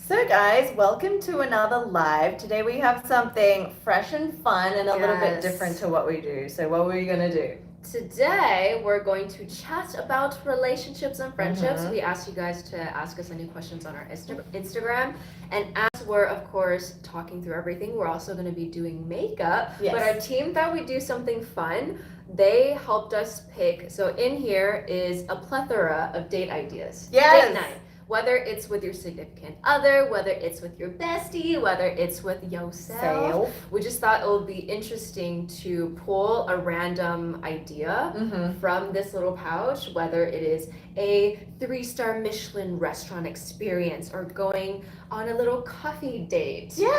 So guys, welcome to another live. Today we have something fresh and fun and a little bit different to what we do. So what were you going to do? Today we're going to chat about relationships and friendships. We asked you guys to ask us any questions on our Instagram, and as we're of course talking through everything, we're also going to be doing makeup. Yes. But our team thought we'd do something fun. They helped us pick. So in here is a plethora of date ideas. Yes. Date night. Whether it's with your significant other, whether it's with your bestie, whether it's with yourself. We just thought it would be interesting to pull a random idea from this little pouch, whether it is a 3-star Michelin restaurant experience or going on a little coffee date. Yeah.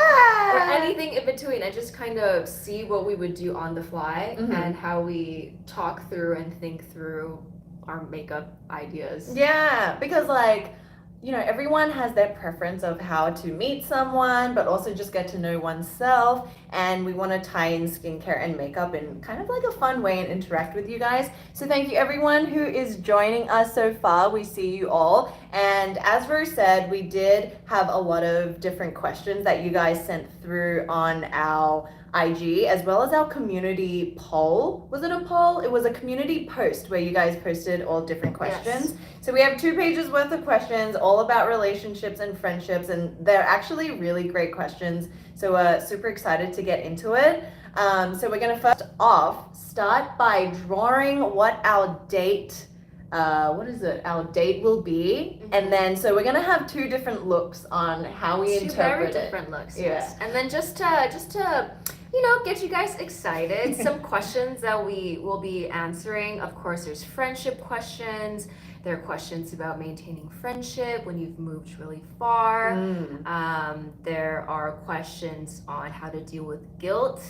Or anything in between, and just kind of see what we would do on the fly and how we talk through and think through our makeup ideas. Yeah, because everyone has their preference of how to meet someone, but also just get to know oneself. And we want to tie in skincare and makeup in kind of like a fun way and interact with you guys. So thank you everyone who is joining us so far. We see you all. And as Rose said, we did have a lot of different questions that you guys sent through on our IG, as well as our community poll. Was it a poll? It was a community post where you guys posted all different questions. Yes. So we have 2 pages worth of questions all about relationships and friendships, and they're actually really great questions. So we're super excited to get into it. So we're gonna first off start by drawing what our date our date will be, and then so we're gonna have 2 different looks on how we interpret it. 2 very different looks, yes. And then just to get you guys excited, some questions that we will be answering. Of course, there's friendship questions. There are questions about maintaining friendship when you've moved really far. There are questions on how to deal with guilt.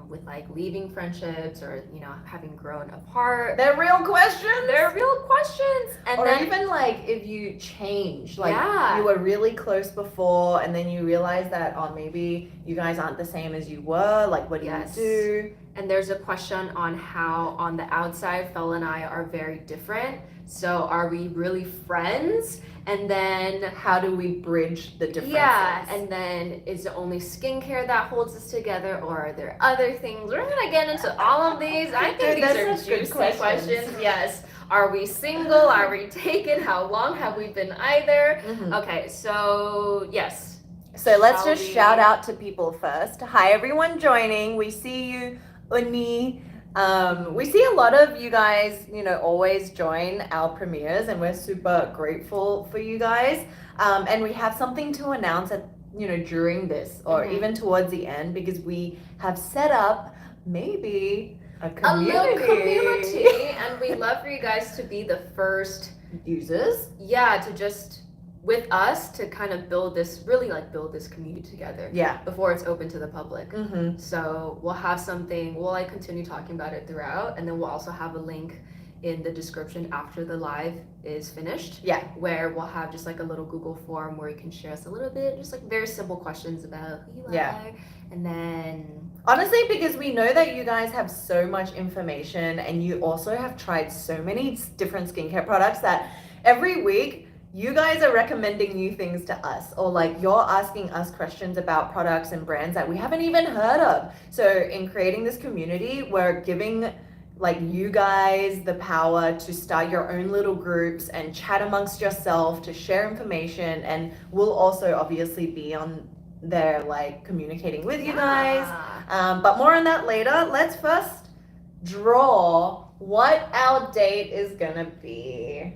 With like leaving friendships or having grown apart. They're real questions. And or then, even like if you change, you were really close before and then you realize that maybe you guys aren't the same as you were, like what do you do? And there's a question on how on the outside Fel and I are very different. So are we really friends? And then how do we bridge the differences? Yeah, and then is it only skincare that holds us together, or are there other things? We're gonna get into all of these. I think these are juicy questions. Yes. Are we single? Are we taken? How long have we been either? Okay, so yes. So let's just shout out to people first. Hi everyone joining. We see you, Uni. We see a lot of you guys, always join our premieres, and we're super grateful for you guys. And we have something to announce at, during this or even towards the end, because we have set up maybe a little community, and we love for you guys to be the first users. Yeah, to just with us to kind of build this community together. Yeah. Before it's open to the public. So we'll have something, we'll continue talking about it throughout, and then we'll also have a link in the description after the live is finished. Yeah. Where we'll have just like a little Google form where you can share us a little bit, just like very simple questions about who you are. And then honestly, because we know that you guys have so much information and you also have tried so many different skincare products that every week you guys are recommending new things to us, or you're asking us questions about products and brands that we haven't even heard of. So in creating this community, we're giving you guys the power to start your own little groups and chat amongst yourself, to share information, and we'll also obviously be on there communicating with you guys. But more on that later. Let's first draw what our date is gonna be.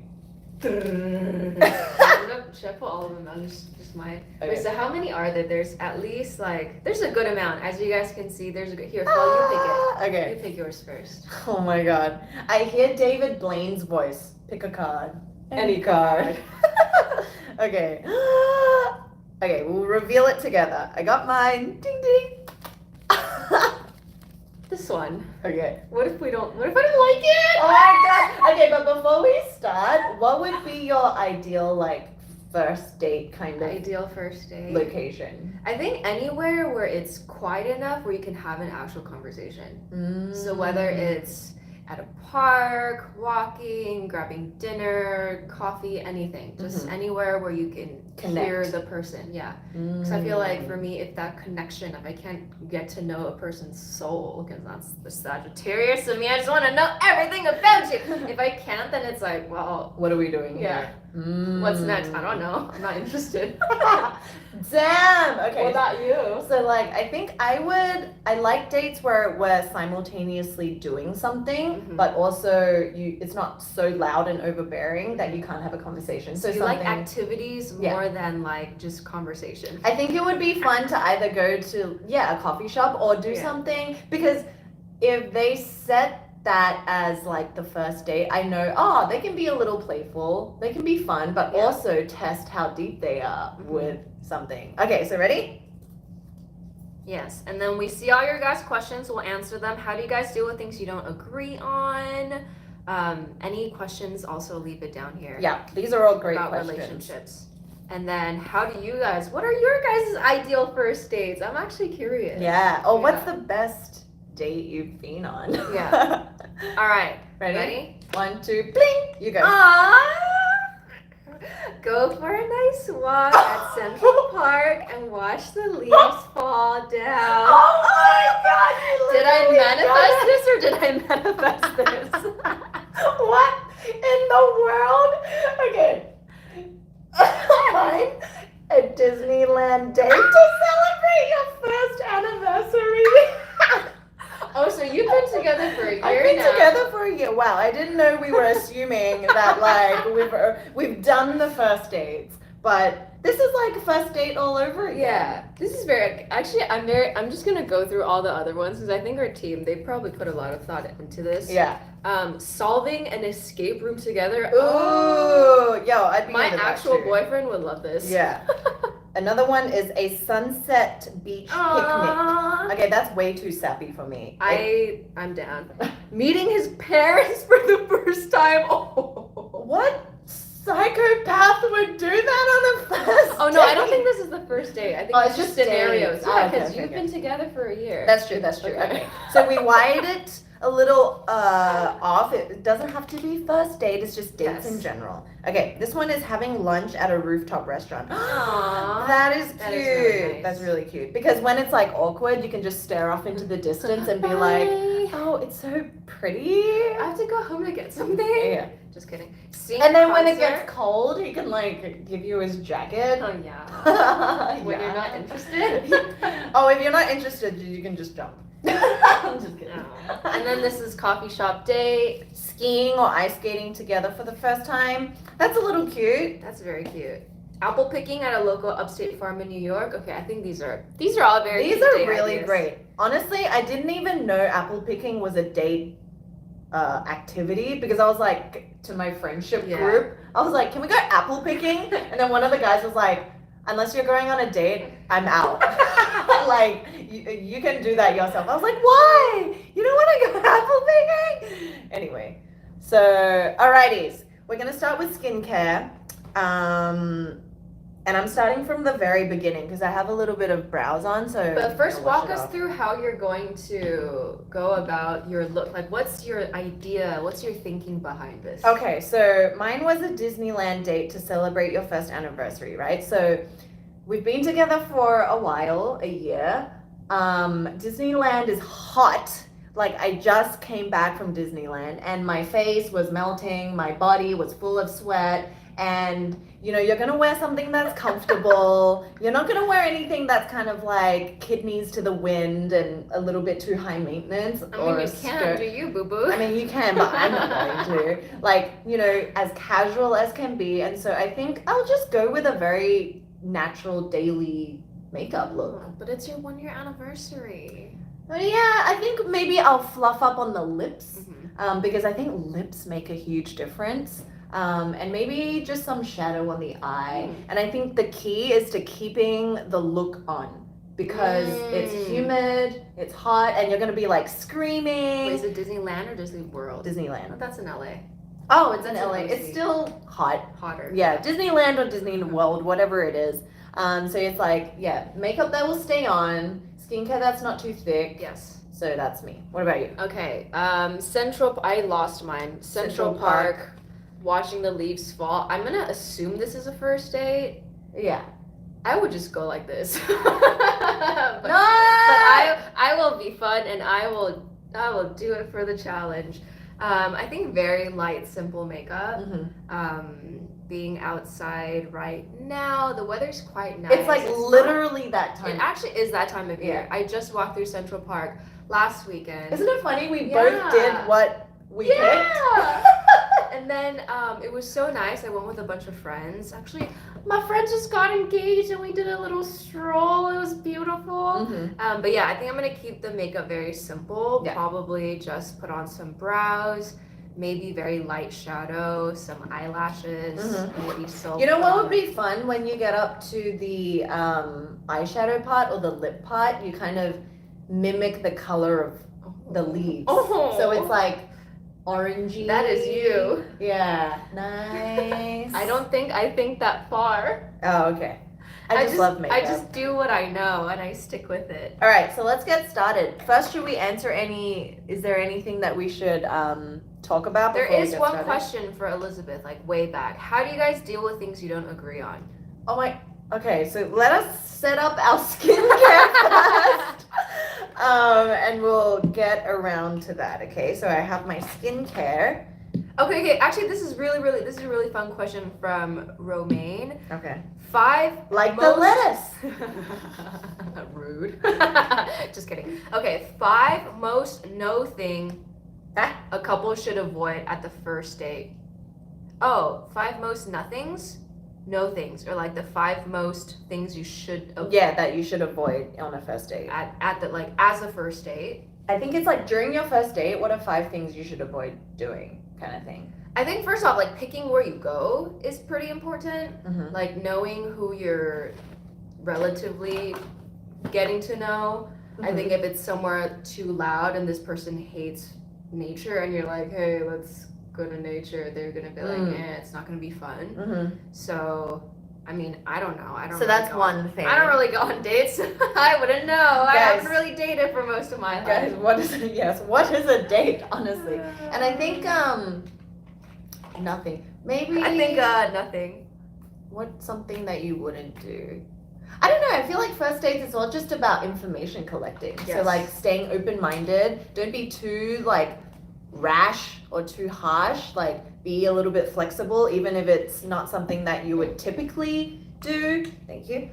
Should I put all of them out? Just mine. Okay. Wait, so how many are there? There's at least there's a good amount. As you guys can see, there's a good. Here, Fel, you pick it. Okay. You pick yours first. Oh my god. I hear David Blaine's voice. Pick a card. Any card. Okay. Okay, we'll reveal it together. I got mine. Ding ding. This one. Okay. What if I don't like it? Oh my god. Okay, but before we start, what would be your ideal first date kind of ideal first date location? I think anywhere where it's quiet enough where you can have an actual conversation. So whether it's at a park, walking, grabbing dinner, coffee, anything, just anywhere where you can hear the person. Yeah. Because I feel like for me, if that connection, if I can't get to know a person's soul, because that's the Sagittarius of me, I just want to know everything about you. If I can't, then it's like, well, what are we doing yeah. here? What's next? I don't know. I'm not interested. Damn. Okay. What about you? So like, I think I like dates where we're simultaneously doing something, but also it's not so loud and overbearing that you can't have a conversation. So you like activities more than like just conversation. I think it would be fun to either go to a coffee shop or do something, because if they set that as like the first date, I know they can be a little playful, they can be fun, but also test how deep they are with something. Okay, so ready? Yes, and then we see all your guys' questions, we'll answer them. How do you guys deal with things you don't agree on? Any questions, also leave it down here. Yeah, these are all great about questions. Relationships. And then what are your guys' ideal first dates? I'm actually curious. Yeah. Oh, what's the best date you've been on? Yeah. All right. Ready? 1, 2, bling! You go. Go for a nice walk at Central Park and watch the leaves fall down. Oh my god! Did I manifest this or did I manifest this? What in the world? Okay. A Disneyland date to celebrate your first anniversary. Oh, so you've been together for a year now. I've been together for a year. Wow, I didn't know we were assuming that like we've done the first dates, but this is like first date all over again. Yeah, this is I'm just gonna go through all the other ones because I think our team, they probably put a lot of thought into this. Yeah. Solving an escape room together. Ooh, yo, I'd be my into that actual too. boyfriend would love this. Yeah. Another one is a sunset beach picnic. Okay, that's way too sappy for me. I'm down. Meeting his parents for the first time. Oh. What psychopath would do that on a first Oh no, I don't think this is the first date. I think it's just scenarios. Dates. Yeah, because you've been together for a year. That's true. Okay. So we wired it a little off. It doesn't have to be first date. It's just dates in general. Okay, this one is having lunch at a rooftop restaurant. Aww, that is cute. That is really nice. That's really cute. Because when it's like awkward, you can just stare off into the distance and be like, oh, it's so pretty. I have to go home to get something. Yeah. Just kidding. And then when it gets cold, he can like give you his jacket. Oh yeah. When you're not interested. Oh, if you're not interested, you can just jump. I'm just kidding. No. And then this is coffee shop date. Skiing or ice skating together for the first time. That's a little cute. That's very cute. Apple picking at a local upstate farm in New York. Okay, I think these are all very These cute are date really ideas. great. Honestly, I didn't even know apple picking was a date activity, because I was like, to my friendship group, I was like, can we go apple picking? And then one of the guys was like, unless you're going on a date, I'm out. Like, you can do that yourself. I was like, why? You don't want to go apple picking? Anyway, so alrighties, we're gonna start with skincare. And I'm starting from the very beginning because I have a little bit of brows on. So, but first, walk us through how you're going to go about your look. Like, what's your idea? What's your thinking behind this? Okay, so mine was a Disneyland date to celebrate your first anniversary, right? So we've been together for a while, a year. Disneyland is hot. Like, I just came back from Disneyland and my face was melting, my body was full of sweat, and you know, you're gonna wear something that's comfortable. You're not gonna wear anything that's kind of like kidneys to the wind and a little bit too high maintenance. I mean, you can, do you, boo-boo? I mean, you can, but I'm not going to. Like, you know, as casual as can be. And so I think I'll just go with a very natural daily makeup look. But it's your 1-year anniversary. But yeah, I think maybe I'll fluff up on the lips, because I think lips make a huge difference. And maybe just some shadow on the eye. And I think the key is to keeping the look on, because it's humid, it's hot, and you're gonna be like screaming. Wait, is it Disneyland or Disney World? Disneyland. Oh, that's in LA. Oh, it's in LA. It's still hot. Hotter. Yeah, Disneyland or Disney World, whatever it is. So it's like, yeah, makeup that will stay on, skincare that's not too thick. Yes. So that's me. What about you? Okay. I lost mine. Central Park. Watching the leaves fall. I'm gonna assume this is a first date. Yeah. I would just go like this. No! But I will be fun and I will do it for the challenge. I think very light, simple makeup. Being outside right now, the weather's quite nice. It's like literally that time. It actually is that time of year. Yeah. I just walked through Central Park last weekend. Isn't it funny? We Yeah. both did what we picked. Yeah. And then it was so nice. I went with a bunch of friends. Actually, my friends just got engaged and we did a little stroll. It was beautiful. But yeah, I think I'm gonna keep the makeup very simple. Yeah. Probably just put on some brows, maybe very light shadow, some eyelashes, maybe silk. You know what would be fun when you get up to the eyeshadow part or the lip part? You kind of mimic the color of the leaves. Oh. So it's like orangey. That is you. Yeah. Nice. I think that far. Oh, okay. I just love makeup. I just do what I know and I stick with it. All right, so let's get started. First, should we answer is there anything that we should talk about There before we is get one started? question for Elizabeth, like way back. How do you guys deal with things you don't agree on? Oh my, okay, so let us set up our skincare first. And we'll get around to that, okay? So I have my skincare. Okay, actually this is a really fun question from Romaine. Okay. 5 Like the most... lettuce. Rude. Just kidding. Okay, 5 most no thing a couple should avoid at the first date. Oh, 5 most nothings? No things, or like the 5 most things you should avoid. Yeah, that you should avoid on a first date. At the like as a first date. I think it's like during your first date, what are 5 things you should avoid doing, kind of thing. I think first off, like picking where you go is pretty important. Like knowing who you're relatively getting to know. I think if it's somewhere too loud and this person hates nature and you're like, hey, let's go to nature, they're gonna be like, it's not gonna be fun. So I mean, I don't know. So that's one thing. I don't really go on dates. I wouldn't know. I haven't really dated for most of my life. Guys, what is a date, honestly? And I think nothing. Maybe I think nothing. What's something that you wouldn't do? I don't know. I feel like first dates it's all just about information collecting. Yes. So like staying open-minded. Don't be too like rash or too harsh. Like be a little bit flexible, even if it's not something that you would typically do. Thank you.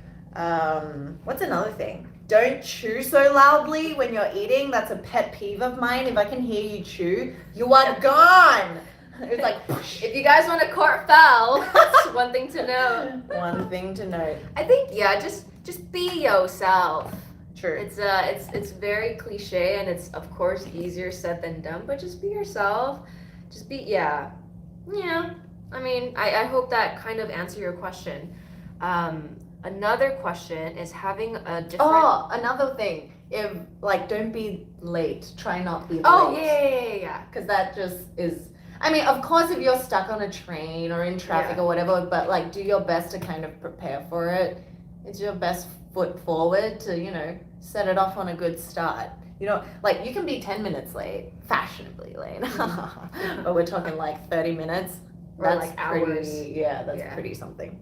What's another thing? Don't chew so loudly when you're eating. That's a pet peeve of mine. If I can hear you chew, you are gone. It's like, if you guys want to court Fel, that's one thing to know. One thing to note. I think just be yourself. True. It's very cliche and it's of course easier said than done, but just be yourself. Just be yeah. I mean, I hope that kind of answered your question. Another question is having a different. Oh, another thing. If like, don't be late. Try not be late. Oh yeah. Because that just is. I mean, of course, if you're stuck on a train or in traffic or whatever, but like, do your best to kind of prepare for it. It's your best foot forward to, set it off on a good start. Like you can be 10 minutes late, fashionably late, but we're talking like 30 minutes. Or That's like hours. That's pretty something.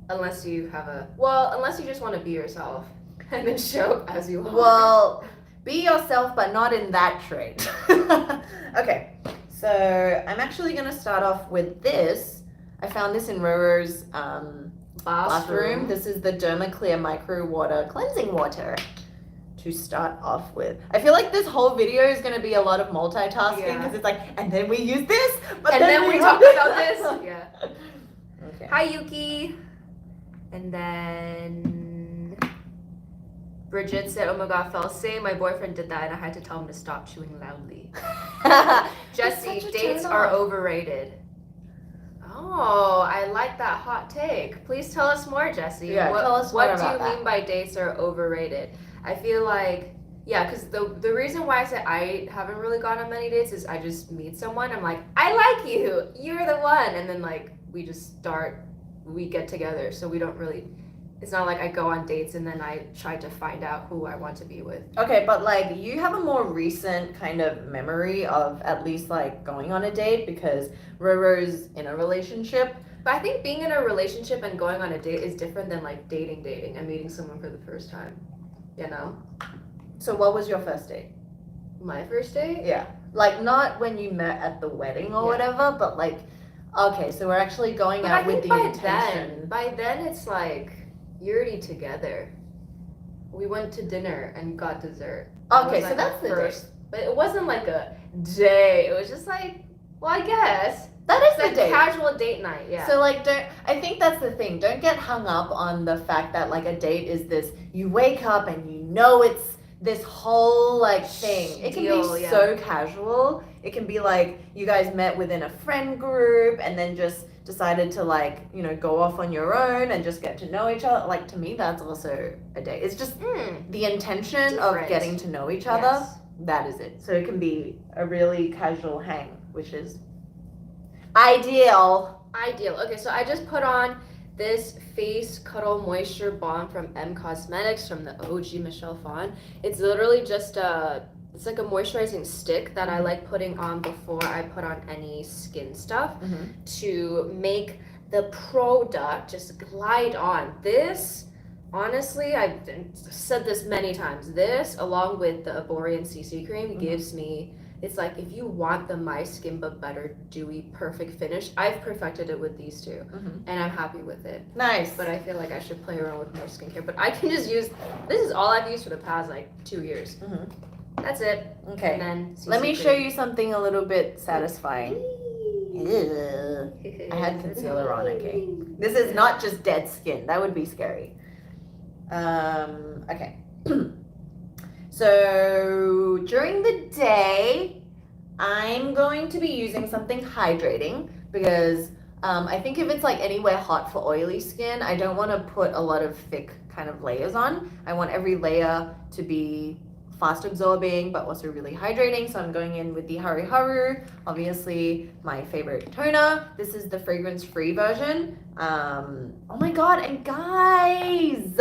Unless you just want to be yourself and then show as you are. Well, be yourself, but not in that trait. Okay. So I'm actually going to start off with this. I found this in Roro's bathroom. This is the Dermaclear Micro Water Cleansing Water to start off with. I feel like this whole video is going to be a lot of multitasking because it's like, and then we use this, but and then we talk about this. Yeah. Okay. Hi, Yuki. And then Bridget said, oh my god, Fel, say my boyfriend did that and I had to tell him to stop chewing loudly. Jesse, dates are overrated. Oh, I like that hot take. Please tell us more, Jesse. Yeah, tell us more about what do you mean by dates are overrated? I feel like, because the reason why I said I haven't really gone on many dates is I just meet someone, I'm like, I like you, you're the one, and then like we get together, so we don't really, it's not like I go on dates and then I try to find out who I want to be with. Okay, but like you have a more recent kind of memory of at least like going on a date because Roro's in a relationship. But I think being in a relationship and going on a date is different than like dating and meeting someone for the first time. You know? So what was your first date? My first date? Yeah. Like not when you met at the wedding or Yeah. whatever, but like, okay, so we're actually going But out I with think the intention. by then it's like you're already together. We went to dinner and got dessert. Okay, It was, so like, that's our the first, but it wasn't like a day. It was just like, well, I guess That is it's the a date. casual date night. Yeah. So like I think that's the thing. Don't get hung up on the fact that like a date is this, you wake up and you know it's this whole like thing. It can Deal, be yeah. so casual. It can be like you guys met within a friend group and then just decided to like, you know, go off on your own and just get to know each other. Like to me that's also a date. It's just the intention of Different. getting to know each other. Yes. That is it. So it can be a really casual hang, which is ideal. Okay, so I just put on this face cuddle moisture balm from M Cosmetics from the OG Michelle Phan. It's literally just it's like a moisturizing stick that I like putting on before I put on any skin stuff to make the product just glide on. This, honestly, I've said this many times, this along with the Aborian CC cream gives me, it's like if you want the My Skin But Better dewy perfect finish, I've perfected it with these two and I'm happy with it. Nice. But I feel like I should play around with more skincare. But I can just use, this is all I've used for the past like 2 years. That's it. Okay. And then Let me CC show you something a little bit satisfying. Ew. I had concealer on, okay. This is not just dead skin. That would be scary. Okay. So during the day, I'm going to be using something hydrating because I think if it's like anywhere hot for oily skin, I don't want to put a lot of thick kind of layers on. I want every layer to be fast absorbing but also really hydrating. So I'm going in with the Haru Haru, obviously my favorite toner. This is the fragrance free version. Oh my god, and guys,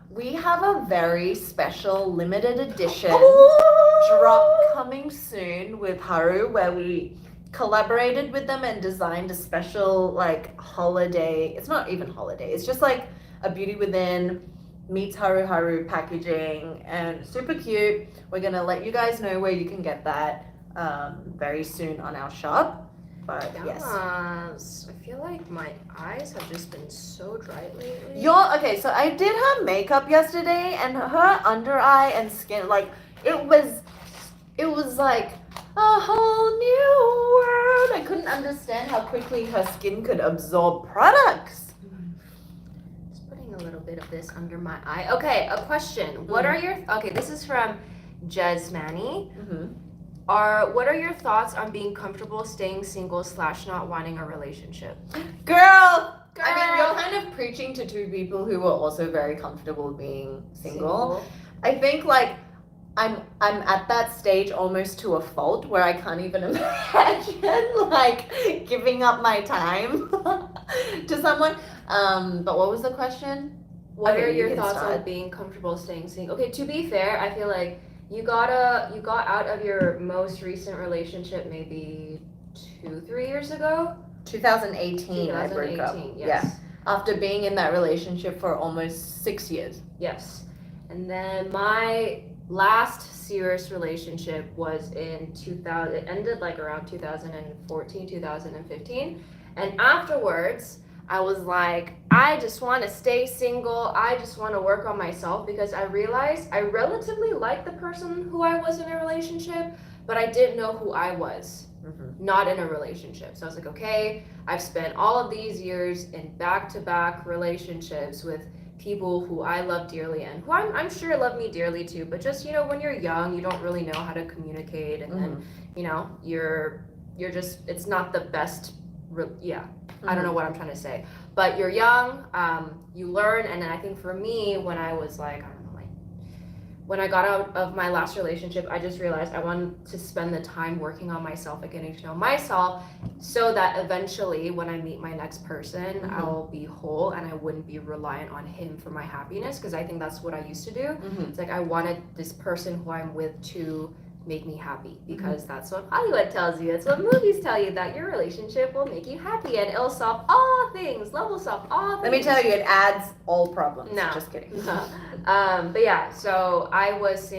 we have a very special limited edition drop coming soon with Haru where we collaborated with them and designed a special like holiday, it's not even holiday, it's just like a beauty within meets Haru Haru packaging and super cute. We're gonna let you guys know where you can get that very soon on our shop. But yes. I feel like my eyes have just been so dry lately. Okay, so I did her makeup yesterday and her under eye and skin, like it was like a whole new world. I couldn't understand how quickly her skin could absorb products. Just putting a little bit of this under my eye. Okay, a question. What are your, okay, this is from Jesmani. What are your thoughts on being comfortable staying single / not wanting a relationship? Girl! I mean, you're kind of preaching to two people who are also very comfortable being single. I think like I'm at that stage almost to a fault where I can't even imagine like giving up my time to someone. But what was the question? What Okay, are you your can thoughts start. on being comfortable staying single? Okay, to be fair, I feel like you got out of your most recent relationship maybe 2-3 years ago. 2018 I broke up. Yes. Yeah. After being in that relationship for almost 6 years. Yes. And then my last serious relationship was in 2000, it ended like around 2014, 2015. And afterwards, I was like, I just want to stay single. I just want to work on myself because I realized I relatively liked the person who I was in a relationship, but I didn't know who I was. Not in a relationship. So I was like, okay, I've spent all of these years in back-to-back relationships with people who I love dearly and who I'm sure love me dearly too, but just, you know, when you're young, you don't really know how to communicate, and then, you know, you're just, it's not the best, I don't know what I'm trying to say, but you're young, you learn, and then I think for me, when I was like, when I got out of my last relationship, I just realized I wanted to spend the time working on myself and getting to know myself so that eventually when I meet my next person, I'll be whole and I wouldn't be reliant on him for my happiness, because I think that's what I used to do. It's like I wanted this person who I'm with to make me happy, because that's what Hollywood tells you. It's what movies tell you, that your relationship will make you happy and it'll solve all things. Love will solve all things. Let me tell you, it adds all problems. No. Just kidding. But yeah, so I was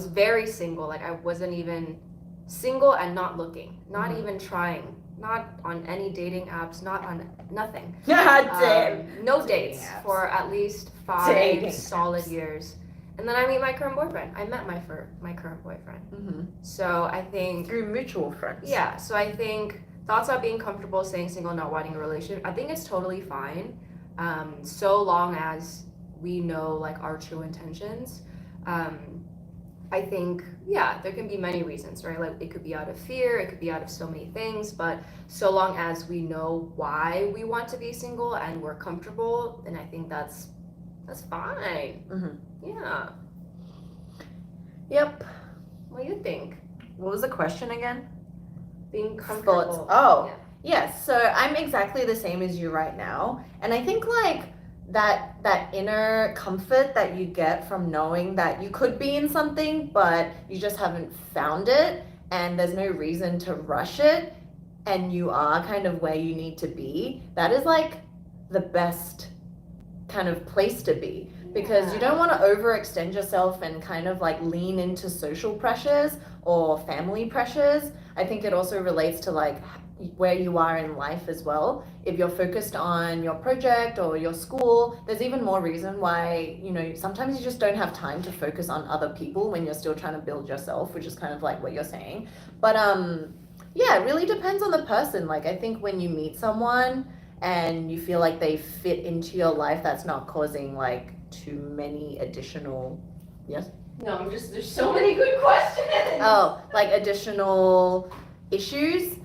very single. Like, I wasn't even single and not looking, not even trying, not on any dating apps, not on nothing. No dates for at least 5 solid years. And then I met my current boyfriend. My current boyfriend. So I think through mutual friends. Yeah. So I think thoughts about being comfortable staying single, not wanting a relationship, I think it's totally fine, so long as we know like our true intentions. I think, yeah, there can be many reasons, right? Like, it could be out of fear, it could be out of so many things, but so long as we know why we want to be single and we're comfortable, then I think that's fine. Yeah. Yep. What do you think? What was the question again? Being comfortable. Thoughts. Oh, yes. So I'm exactly the same as you right now, and I think like that inner comfort that you get from knowing that you could be in something, but you just haven't found it, and there's no reason to rush it, and you are kind of where you need to be. That is like the best kind of place to be, because you don't want to overextend yourself and kind of like lean into social pressures or family pressures. I think it also relates to like where you are in life as well. If you're focused on your project or your school, there's even more reason why, you know, sometimes you just don't have time to focus on other people when you're still trying to build yourself, which is kind of like what you're saying. But yeah, it really depends on the person. Like, I think when you meet someone and you feel like they fit into your life, that's not causing like too many additional, yes? No, there's so many good questions. Oh, like additional issues.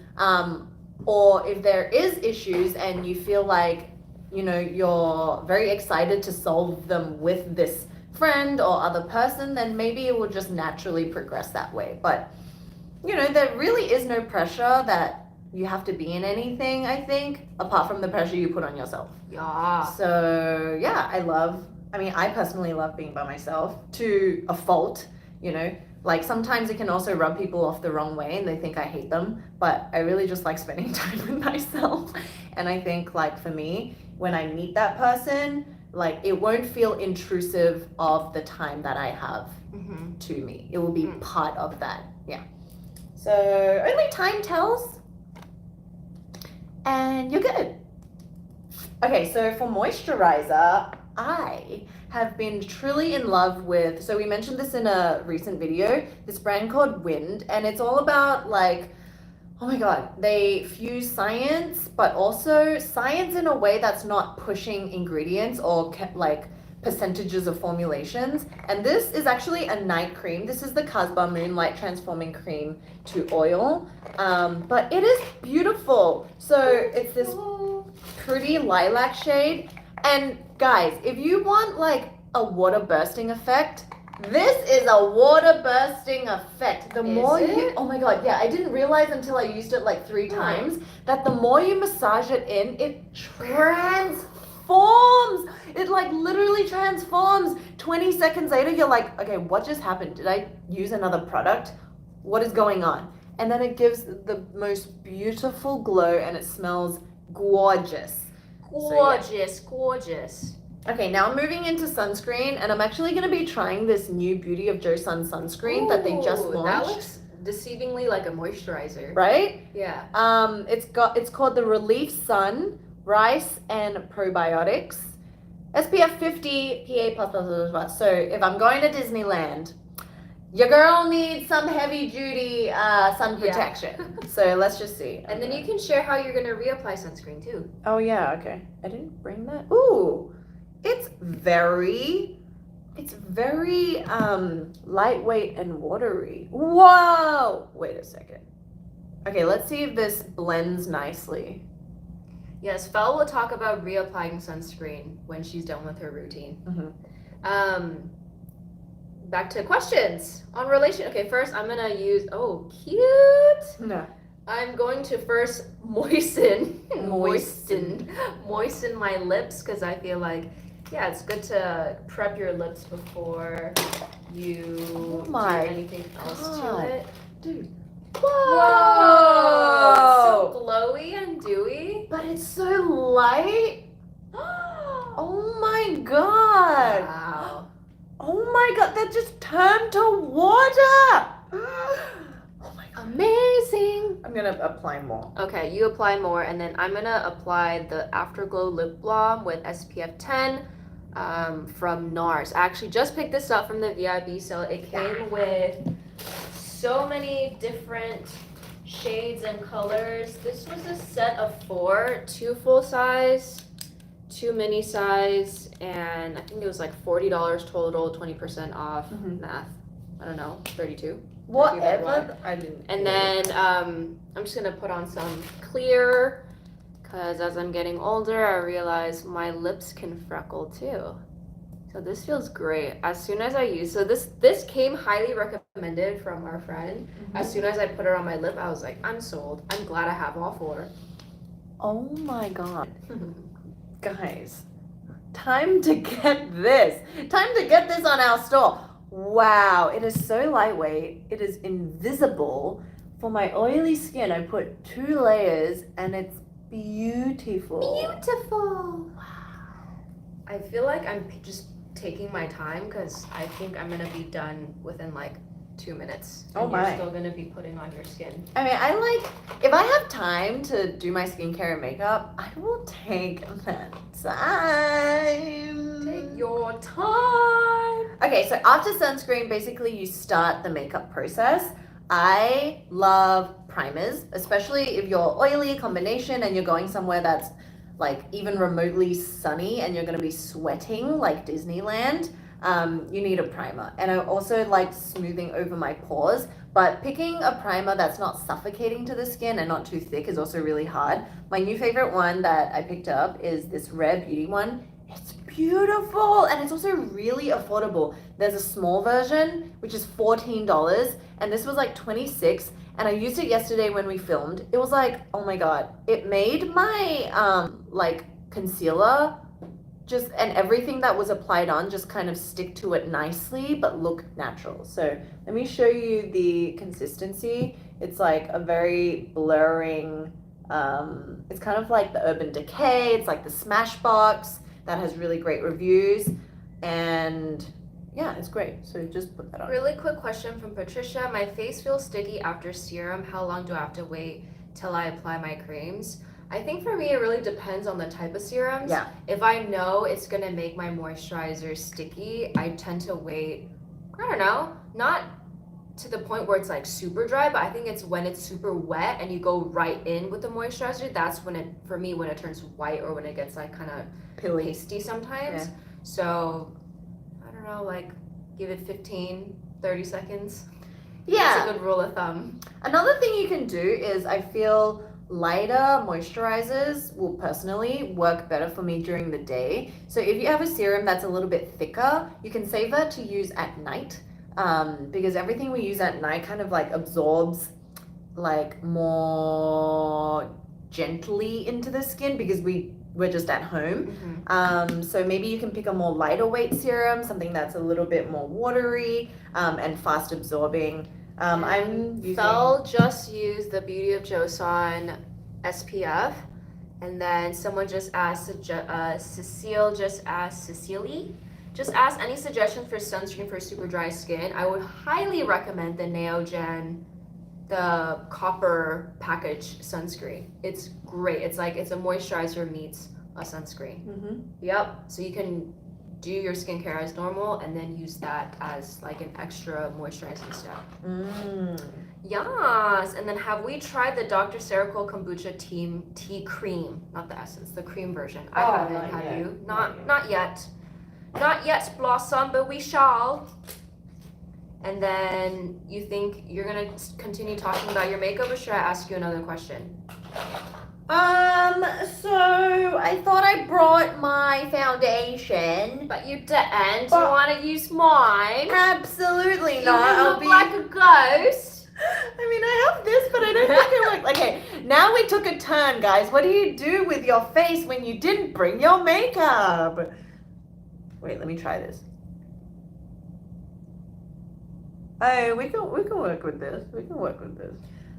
Or if there is issues and you feel like, you know, you're very excited to solve them with this friend or other person, then maybe it will just naturally progress that way. But, you know, there really is no pressure that you have to be in anything, I think, apart from the pressure you put on yourself. Yeah. So, yeah, I personally love being by myself to a fault, you know. Like, sometimes it can also rub people off the wrong way and they think I hate them, but I really just like spending time with myself. And I think, like, for me, when I meet that person, like, it won't feel intrusive of the time that I have to me. It will be part of that. Yeah. So only time tells, and you're good. Okay, so for moisturizer, I have been truly in love with, so we mentioned this in a recent video, this brand called Wind, and it's all about like, oh my god, they fuse science, but also science in a way that's not pushing ingredients or like percentages of formulations. And this is actually a night cream. This is the Casbah Moonlight Transforming Cream to Oil, but it is beautiful. So it's this pretty lilac shade. And guys, if you want like a water bursting effect, this is a water bursting effect. The more you, oh my god, yeah, I didn't realize until I used it like 3 times that the more you massage it in, it transforms. It like literally transforms. 20 seconds later, you're like, okay, what just happened? Did I use another product? What is going on? And then it gives the most beautiful glow and it smells gorgeous. Gorgeous. Okay, now I'm moving into sunscreen, and I'm actually going to be trying this new Beauty of Joe Sun sunscreen that they just launched. That looks deceivingly like a moisturizer. Right? Yeah. It's called the Relief Sun Rice and Probiotics. SPF 50 PA+++++. So if I'm going to Disneyland, your girl needs some heavy duty sun protection. So let's just see. And then you can share how you're gonna reapply sunscreen too. Oh yeah, okay. I didn't bring that. Ooh, it's very lightweight and watery. Whoa! Wait a second. Okay, let's see if this blends nicely. Yes, Fel will talk about reapplying sunscreen when she's done with her routine. Back to questions on relation. Okay, first I'm gonna use, oh, cute. No. I'm going to first moisten my lips, because I feel like, yeah, it's good to prep your lips before you Oh do my anything else to God. it. Dude. Whoa! Whoa! It's so glowy and dewy. But it's so light. Oh my god. Wow. Oh my god, that just turned to water. Oh my god. Amazing. I'm gonna apply more. Okay, you apply more, and then I'm gonna apply the Afterglow Lip Balm with SPF 10 from NARS. I actually just picked this up from the VIB sale. It came with so many different shades and colors. This was a set of 4, 2 full size, 2 mini size, and I think it was like $40 total, 20% off. Math. I don't know, 32. Whatever. I didn't. And then I'm just gonna put on some clear, because as I'm getting older, I realize my lips can freckle too. So this feels great. As soon as I use, so this came highly recommended from our friend. As soon as I put it on my lip, I was like, I'm sold. I'm glad I have all 4. Oh my god. Guys, time to get this. Time to get this on our store. Wow, it is so lightweight. It is invisible. For my oily skin, I put 2 layers and it's beautiful. Beautiful. Wow. I feel like I'm just taking my time because I think I'm gonna be done within like 2 minutes. Oh and my. You're still gonna be putting on your skin. I mean, if I have time to do my skincare and makeup, I will take that time. Take your time. Okay, so after sunscreen, basically you start the makeup process. I love primers, especially if you're oily combination and you're going somewhere that's like even remotely sunny and you're gonna be sweating like Disneyland. You need a primer. And I also like smoothing over my pores, but picking a primer that's not suffocating to the skin and not too thick is also really hard. My new favorite one that I picked up is this Rare Beauty one. It's beautiful and it's also really affordable. There's a small version which is $14 and this was like $26, and I used it yesterday when we filmed. It was like, oh my god, it made my like concealer just, and everything that was applied on just kind of stick to it nicely but look natural. So let me show you the consistency. It's like a very blurring, it's kind of like the Urban Decay, it's like the Smashbox that has really great reviews, and yeah, it's great. So just put that on. Really quick question from Patricia. My face feels sticky after serum. How long do I have to wait till I apply my creams? I think for me, it really depends on the type of serums. Yeah. If I know it's gonna make my moisturizer sticky, I tend to wait, I don't know, not to the point where it's like super dry, but I think it's when it's super wet and you go right in with the moisturizer, that's when it, for me, when it turns white or when it gets like kind of Pilly. pasty sometimes. Yeah. So, I don't know, like give it 15, 30 seconds. Yeah. That's a good rule of thumb. Another thing you can do is, I feel lighter moisturizers will personally work better for me during the day. So if you have a serum that's a little bit thicker, you can save that to use at night, because everything we use at night kind of like absorbs like more gently into the skin because we're just at home. So maybe you can pick a more lighter weight serum, something that's a little bit more watery and fast absorbing. I'm using... Fel just used the Beauty of Joseon SPF, and then someone just asked, Cecile just asked any suggestions for sunscreen for super dry skin. I would highly recommend the Neogen, the copper package sunscreen. It's great. It's like, it's a moisturizer meets a sunscreen. Yep. So you can do your skincare as normal and then use that as like an extra moisturizing step. Yes. And then have we tried the Dr. Cerecol Kombucha tea cream? Not the essence, the cream version. I haven't. Have yet. You? Not yet. Not yet, Blossom, but we shall. And then you think you're gonna continue talking about your makeup, or should I ask you another question? So I thought I brought my foundation. But you didn't. You want to use mine? Absolutely not. You look like a ghost. I mean, I have this, but I don't think I look... Okay, now we took a turn, guys. What do you do with your face when you didn't bring your makeup? Wait, let me try this. Hey, we can work with this. We can work with this.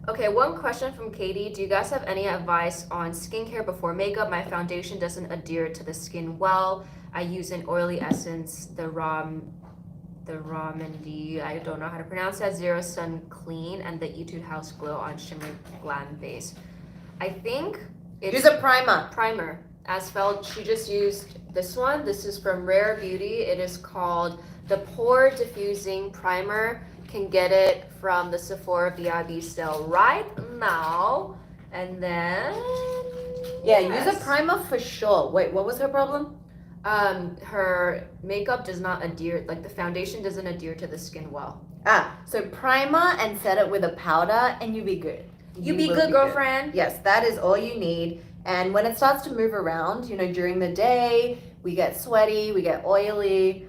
Okay, one question from Katie. Do you guys have any advice on skincare before makeup? My foundation doesn't adhere to the skin well. I use an oily essence, the Ramen, I don't know how to pronounce that, Zero Sun Clean, and the Etude House Glow on Shimmer Glam Base. I think it's Use a primer. primer. As Fel, she just used this one. This is from Rare Beauty. It is called the Pore Diffusing Primer. Can get it from the Sephora VIP sale right now. And then Yeah, use a primer for sure. Wait, what was her problem? Her makeup does not adhere, like the foundation doesn't adhere to the skin well. So primer and set it with a powder and you be good. You be will good, girlfriend. Yes, that is all you need. And when it starts to move around, during the day, we get sweaty, we get oily,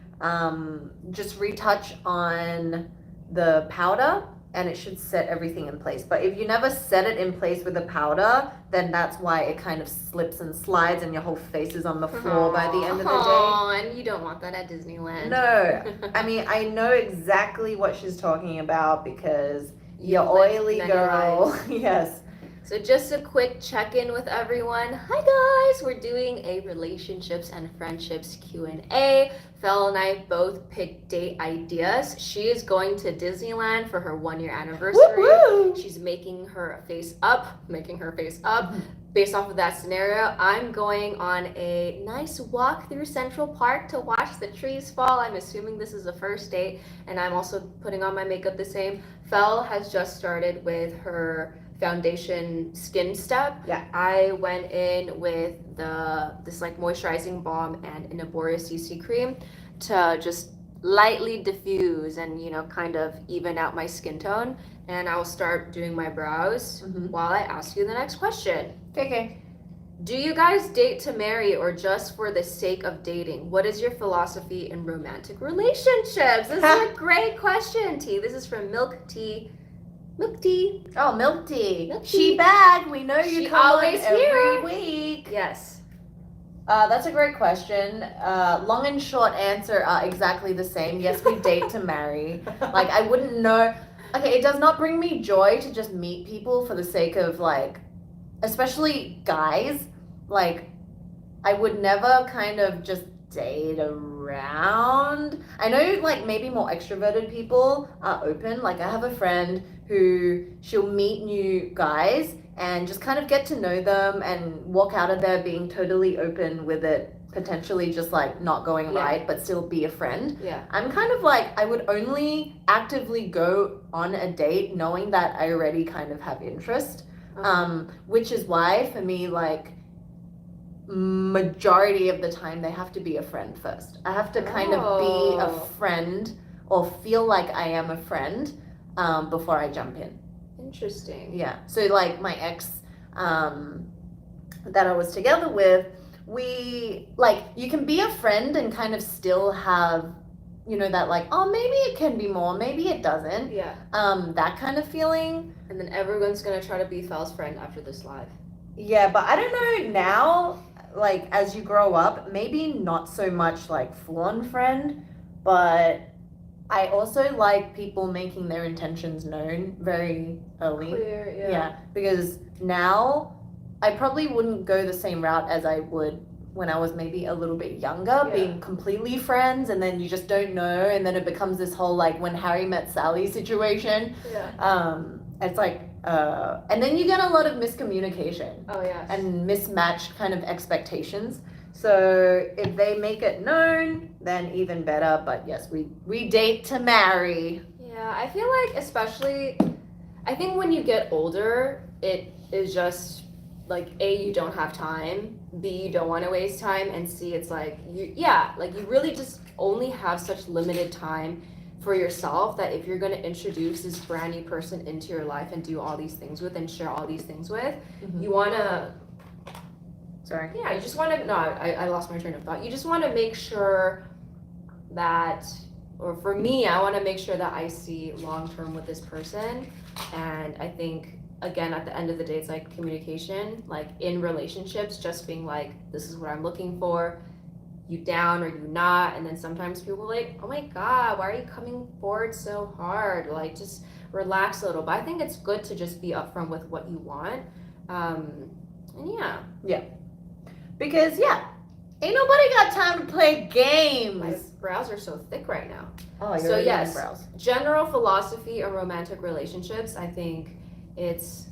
just retouch on the powder and it should set everything in place. But if you never set it in place with the powder, then that's why it kind of slips and slides and your whole face is on the floor by the end of the day. And you don't want that at Disneyland. No, I mean, I know exactly what she's talking about because you're oily girl. Yes. So just a quick check-in with everyone. Hi guys, we're doing a relationships and friendships Q&A. Fel and I both picked date ideas. She is going to Disneyland for her 1-year anniversary. Woo-woo. She's making her face up. Based off of that scenario, I'm going on a nice walk through Central Park to watch the trees fall. I'm assuming this is a first date, and I'm also putting on my makeup the same. Fel has just started with her foundation skin step. Yeah. I went in with this like moisturizing balm and an Aboria CC cream to just lightly diffuse and kind of even out my skin tone. And I'll start doing my brows while I ask you the next question. Okay. Do you guys date to marry or just for the sake of dating? What is your philosophy in romantic relationships? This is a great question, T. This is from Milk Tea. Milk Tea. Oh, Milk Tea. Milk She tea. back. We know you She come always on every here. week. Yes. That's a great question. Long and short answer are exactly the same. Yes, we date to marry. Like, I wouldn't know. Okay, it does not bring me joy to just meet people for the sake of, like, especially guys. Like, I would never kind of just date around. I know, like, maybe more extroverted people are open. Like, I have a friend who she'll meet new guys and just kind of get to know them and walk out of there being totally open with it, potentially just like not going right, but still be a friend. Yeah. I'm kind of like, I would only actively go on a date knowing that I already kind of have interest, which is why for me, like, majority of the time they have to be a friend first. I have to kind of be a friend or feel like I am a friend before I jump in. Interesting. Yeah. So like my ex that I was together with, we like, you can be a friend and kind of still have, that like, oh, maybe it can be more, maybe it doesn't. Yeah. That kind of feeling. And then everyone's gonna try to be Fel's friend after this live. Yeah, but I don't know now, like as you grow up, maybe not so much like full-on friend, but I also like people making their intentions known very early. Clear, Yeah, because now I probably wouldn't go the same route as I would when I was maybe a little bit younger, being completely friends, and then you just don't know, and then it becomes this whole like when Harry met Sally situation. Yeah. It's like, and then you get a lot of miscommunication. Oh yeah. And mismatched kind of expectations. So if they make it known, then even better. But yes, we date to marry. Yeah, I feel like especially, I think when you get older, it is just like A, you don't have time, B, you don't want to waste time, and C, it's like you really just only have such limited time for yourself that if you're going to introduce this brand new person into your life and do all these things with and share all these things with, you want to you just want to, no, I lost my train of thought. You just want to make sure that, or for me, I want to make sure that I see long-term with this person. And I think, again, at the end of the day, it's like communication, like in relationships, just being like, this is what I'm looking for. you down or you not, and then sometimes people are like, oh my god, why are you coming forward so hard? Like, just relax a little. But I think it's good to just be upfront with what you want. And yeah, because ain't nobody got time to play my games. brows are so thick right now. Oh, So your yes, brows. general philosophy of romantic relationships, I think it's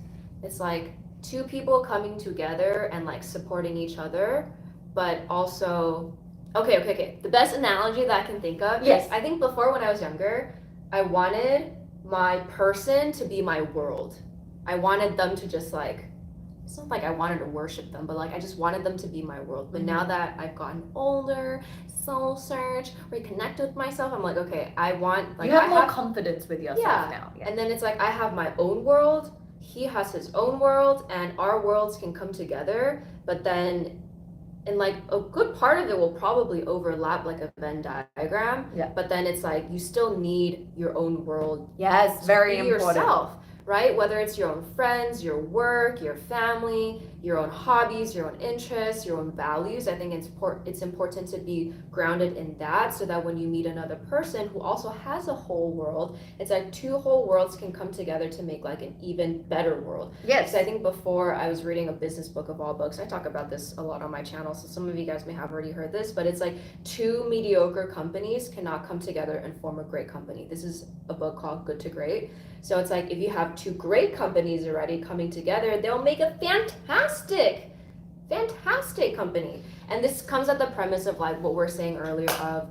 like two people coming together and like supporting each other, but also okay. The best analogy that I can think of Yes. is, I think before, when I was younger, I wanted my person to be my world. I wanted them to just like, it's not like I wanted to worship them, but like I just wanted them to be my world. But now that I've gotten older, soul search, reconnect with myself, I'm like, okay, I want, like, you have more confidence with yourself now. Yeah. And then it's like I have my own world, he has his own world, and our worlds can come together. But then, and like a good part of it will probably overlap like a Venn diagram. Yeah. But then it's like you still need your own world. Yes, very important. Yourself, right? Whether it's your own friends, your work, your family, your own hobbies, your own interests, your own values. I think it's important to be grounded in that, so that when you meet another person who also has a whole world, it's like two whole worlds can come together to make like an even better world. Yes. So I think before, I was reading a business book of all books. I talk about this a lot on my channel, so some of you guys may have already heard this, but it's like two mediocre companies cannot come together and form a great company. This is a book called Good to Great. So it's like, if you have two great companies already coming together, they'll make a fantastic company. And this comes at the premise of like what we're saying earlier of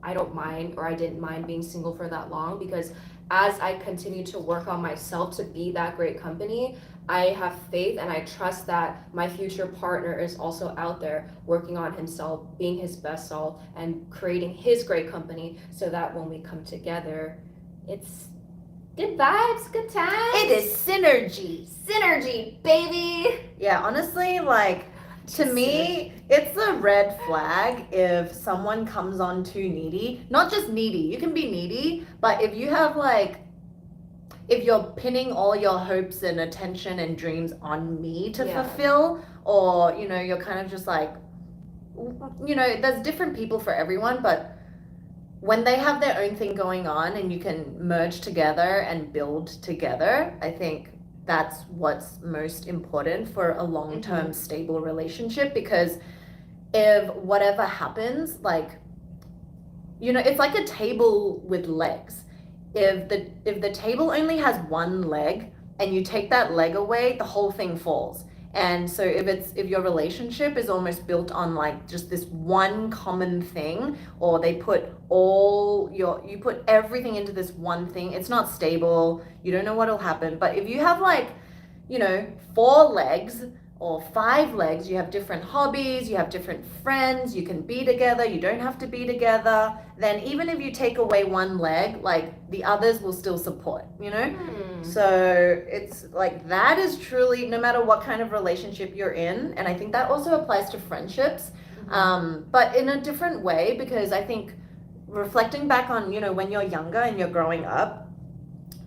I don't mind, or I didn't mind being single for that long, because as I continue to work on myself to be that great company, I have faith and I trust that my future partner is also out there working on himself, being his best self, and creating his great company, so that when we come together, it's good vibes, good times. It is synergy. Synergy, baby. Yeah, honestly, like, to me, it's a red flag if someone comes on too needy. Not just needy, you can be needy, but if you have like, if you're pinning all your hopes and attention and dreams on me to fulfill, or, you know, you're kind of just like, you know, there's different people for everyone, but when they have their own thing going on and you can merge together and build together, I think that's what's most important for a long-term stable relationship. Because if whatever happens, like, you know, it's like a table with legs. If the table only has one leg and you take that leg away, the whole thing falls. And so if your relationship is almost built on like just this one common thing, or you put everything into this one thing, it's not stable. You don't know what'll happen. But if you have like, you know, 4 legs or 5 legs, you have different hobbies, you have different friends, you can be together, you don't have to be together, then even if you take away one leg, like, the others will still support, you know? So it's like, that is truly, no matter what kind of relationship you're in, and I think that also applies to friendships, but in a different way, because I think reflecting back on, you know, when you're younger and you're growing up,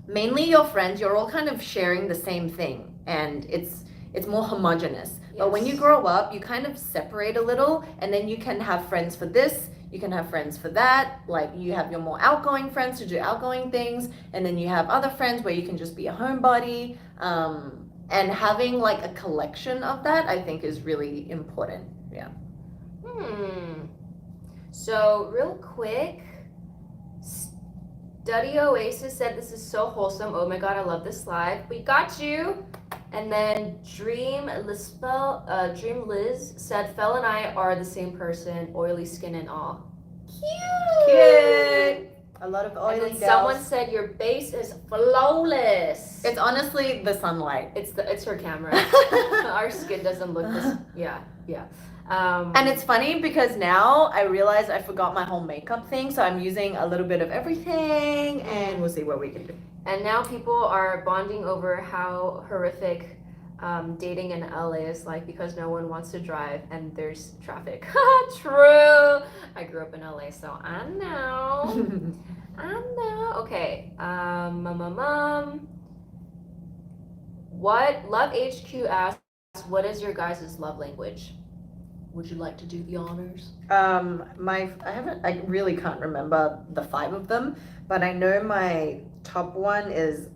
mainly your friends, you're all kind of sharing the same thing, and it's more homogenous. But when you grow up, you kind of separate a little, and then you can have friends for this, you can have friends for that. Like, you have your more outgoing friends to do outgoing things, and then you have other friends where you can just be a homebody. And having like a collection of that, I think, is really important. Yeah. So real quick, Study Oasis said this is so wholesome. Oh my god, I love this live. We got you. And then Dream Liz said, Fel and I are the same person, oily skin and all. Cute. A lot of oily girls. Someone said your base is flawless. It's honestly the sunlight. It's her camera. Our skin doesn't look this. Yeah. And it's funny because now I realize I forgot my whole makeup thing, so I'm using a little bit of everything, and we'll see what we can do. And now people are bonding over how horrific dating in LA is like, because no one wants to drive and there's traffic. True. I grew up in LA, so I know. Okay. What Love HQ asks, what is your guys' love language? Would you like to do the honors? I really can't remember the 5 of them, but I know my top one is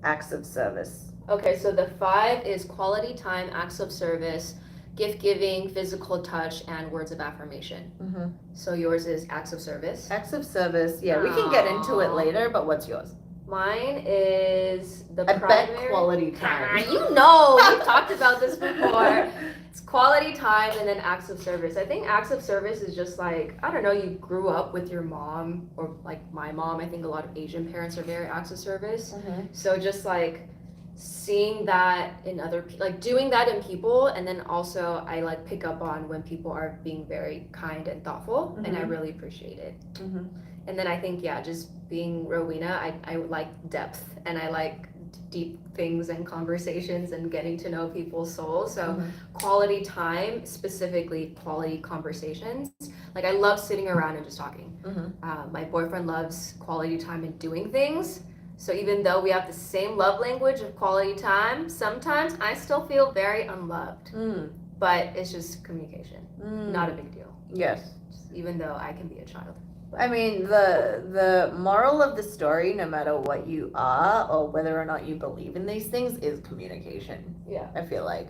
acts of service. Okay, so the 5 is quality time, acts of service, gift giving, physical touch, and words of affirmation. Mm-hmm. So yours is acts of service. Acts of service, yeah, we can get into it later, but what's yours? Mine is the I primary. bet quality time. You know, we've talked about this before. It's quality time and then acts of service. I think acts of service is just like, I don't know, you grew up with your mom, or like my mom. I think a lot of Asian parents are very acts of service. Mm-hmm. So just like seeing that in other, like doing that in people, and then also I like pick up on when people are being very kind and thoughtful, and I really appreciate it. Mm-hmm. And then I think, yeah, just being Rowena, I like depth, and I like deep things and conversations and getting to know people's souls. So quality time, specifically quality conversations. Like I love sitting around and just talking. My boyfriend loves quality time and doing things. So even though we have the same love language of quality time, sometimes I still feel very unloved. But it's just communication, not a big deal. Yes. Even though I can be a child. I mean, the moral of the story, no matter what you are or whether or not you believe in these things, is communication. Yeah. I feel like.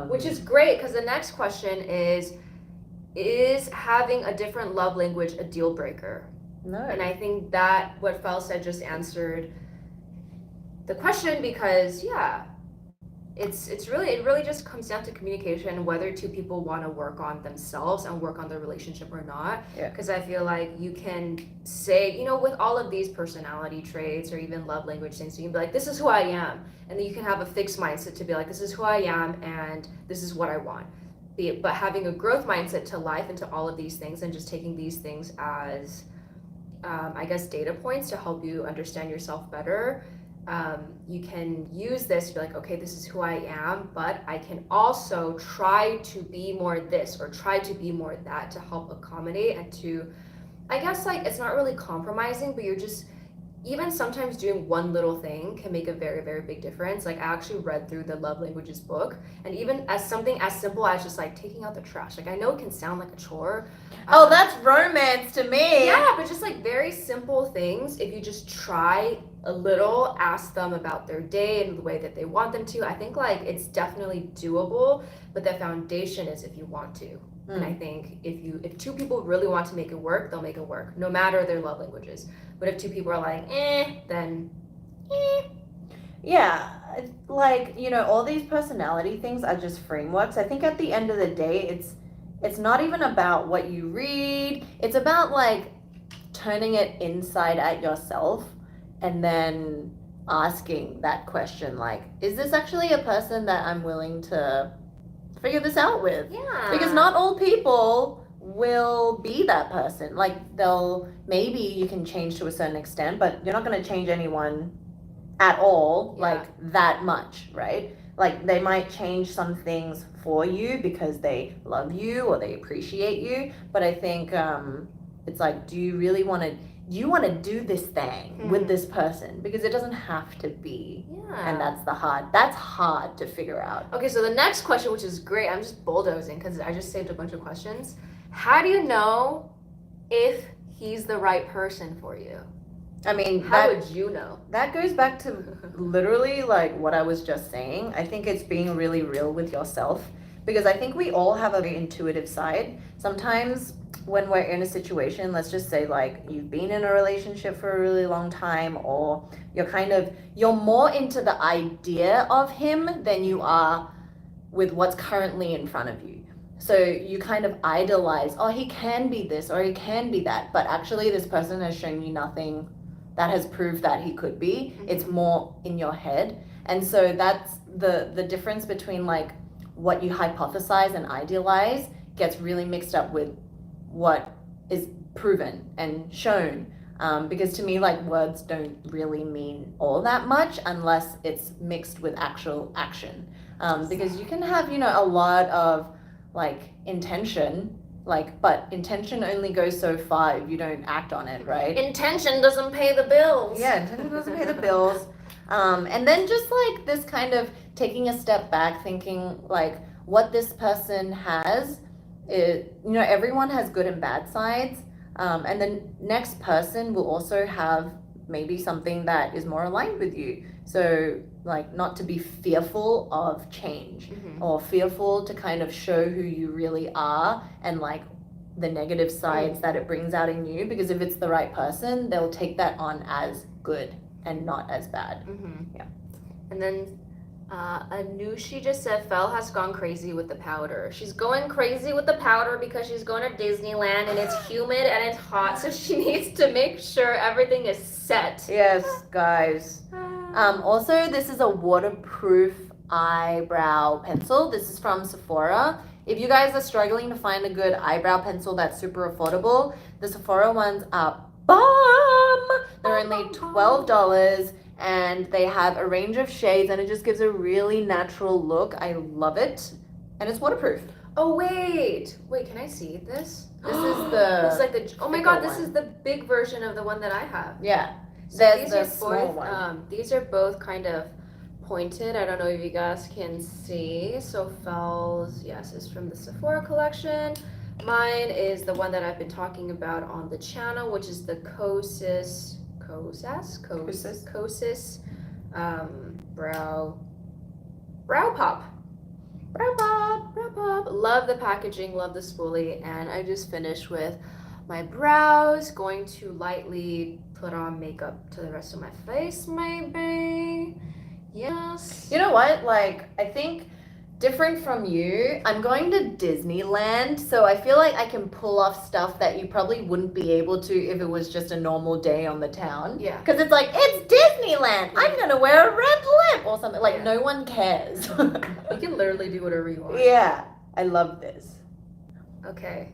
Which is great, because the next question is having a different love language a deal breaker? No. And I think that what Fel said just answered the question, because yeah, it really just comes down to communication, whether two people want to work on themselves and work on their relationship or not. Yeah. Because I feel like you can say, you know, with all of these personality traits or even love language things, you can be like, this is who I am, and then you can have a fixed mindset to be like, this is who I am and this is what I want. But having a growth mindset to life and to all of these things, and just taking these things as I guess data points to help you understand yourself better. You can use this to be like, okay, this is who I am, but I can also try to be more this or try to be more that to help accommodate and to, I guess, like, it's not really compromising, but you're just, even sometimes doing one little thing can make a very, very big difference. Like I actually read through the love languages book, and even as something as simple as just like taking out the trash. Like I know it can sound like a chore. Oh, that's romance to me. Yeah, but just like very simple things. If you just try a little, ask them about their day and the way that they want them to, I think like it's definitely doable, but the foundation is if you want to. And I think if two people really want to make it work, they'll make it work, no matter their love languages. But if two people are like, then Yeah, like, you know, all these personality things are just frameworks. I think at the end of the day, it's not even about what you read. It's about like turning it inside at yourself and then asking that question, like, is this actually a person that I'm willing to figure this out with? yeah. Because not all people will be that person. Like maybe you can change to a certain extent, but you're not going to change anyone at all, like that much, right? Like they might change some things for you because they love you or they appreciate you, but I think it's like, do you really want to do this thing with this person? Because it doesn't have to be. And that's hard to figure out. Okay, so the next question, which is great, I'm just bulldozing because I just saved a bunch of questions. How do you know if he's the right person for you? I mean, how would you know? That goes back to literally like what I was just saying. I think it's being really real with yourself, because I think we all have a very intuitive side. Sometimes when we're in a situation, let's just say like you've been in a relationship for a really long time, or you're more into the idea of him than you are with what's currently in front of you. So you kind of idolize, oh, he can be this or he can be that, but actually this person has shown you nothing that has proved that he could be. It's more in your head. And so that's the difference between like what you hypothesize and idealize gets really mixed up with what is proven and shown. Because to me, like, words don't really mean all that much unless it's mixed with actual action. Because you can have, you know, a lot of like intention, like, but intention only goes so far if you don't act on it, right? Intention doesn't pay the bills. Yeah, intention doesn't pay the bills. And then just like this kind of taking a step back, thinking like, what this person has, everyone has good and bad sides. And the next person will also have maybe something that is more aligned with you. So, like, not to be fearful of change or fearful to kind of show who you really are and, like, the negative sides that it brings out in you. Because if it's the right person, they'll take that on as good and not as bad. Yeah. And then Anushi just said Fel has gone crazy with the powder. She's going crazy with the powder because she's going to Disneyland and it's humid and it's hot, so she needs to make sure everything is set. Yes, guys. Also, this is a waterproof eyebrow pencil. This is from Sephora. If you guys are struggling to find a good eyebrow pencil that's super affordable, the Sephora ones are bomb. They're only $12 and they have a range of shades and it just gives a really natural look. I love it. And it's waterproof. Oh, wait, can I see this? This is the... This is like the... Oh my god, this one. is the big version of the one that I have. Yeah. So There's these the are small both, one. These are both kind of pointed. I don't know if you guys can see. So Fel's, yes, is from the Sephora collection. Mine is the one that I've been talking about on the channel, which is the Kosas brow pop. Love the packaging, love the spoolie, and I just finished with my brows. Going to lightly put on makeup to the rest of my face, maybe. Yes. You know what? Like, I think different from you, I'm going to Disneyland, so I feel like I can pull off stuff that you probably wouldn't be able to if it was just a normal day on the town. Yeah. Because it's like, it's Disneyland! I'm gonna wear a red lip or something. Like, no one cares. You can literally do whatever you want. Yeah. I love this. Okay.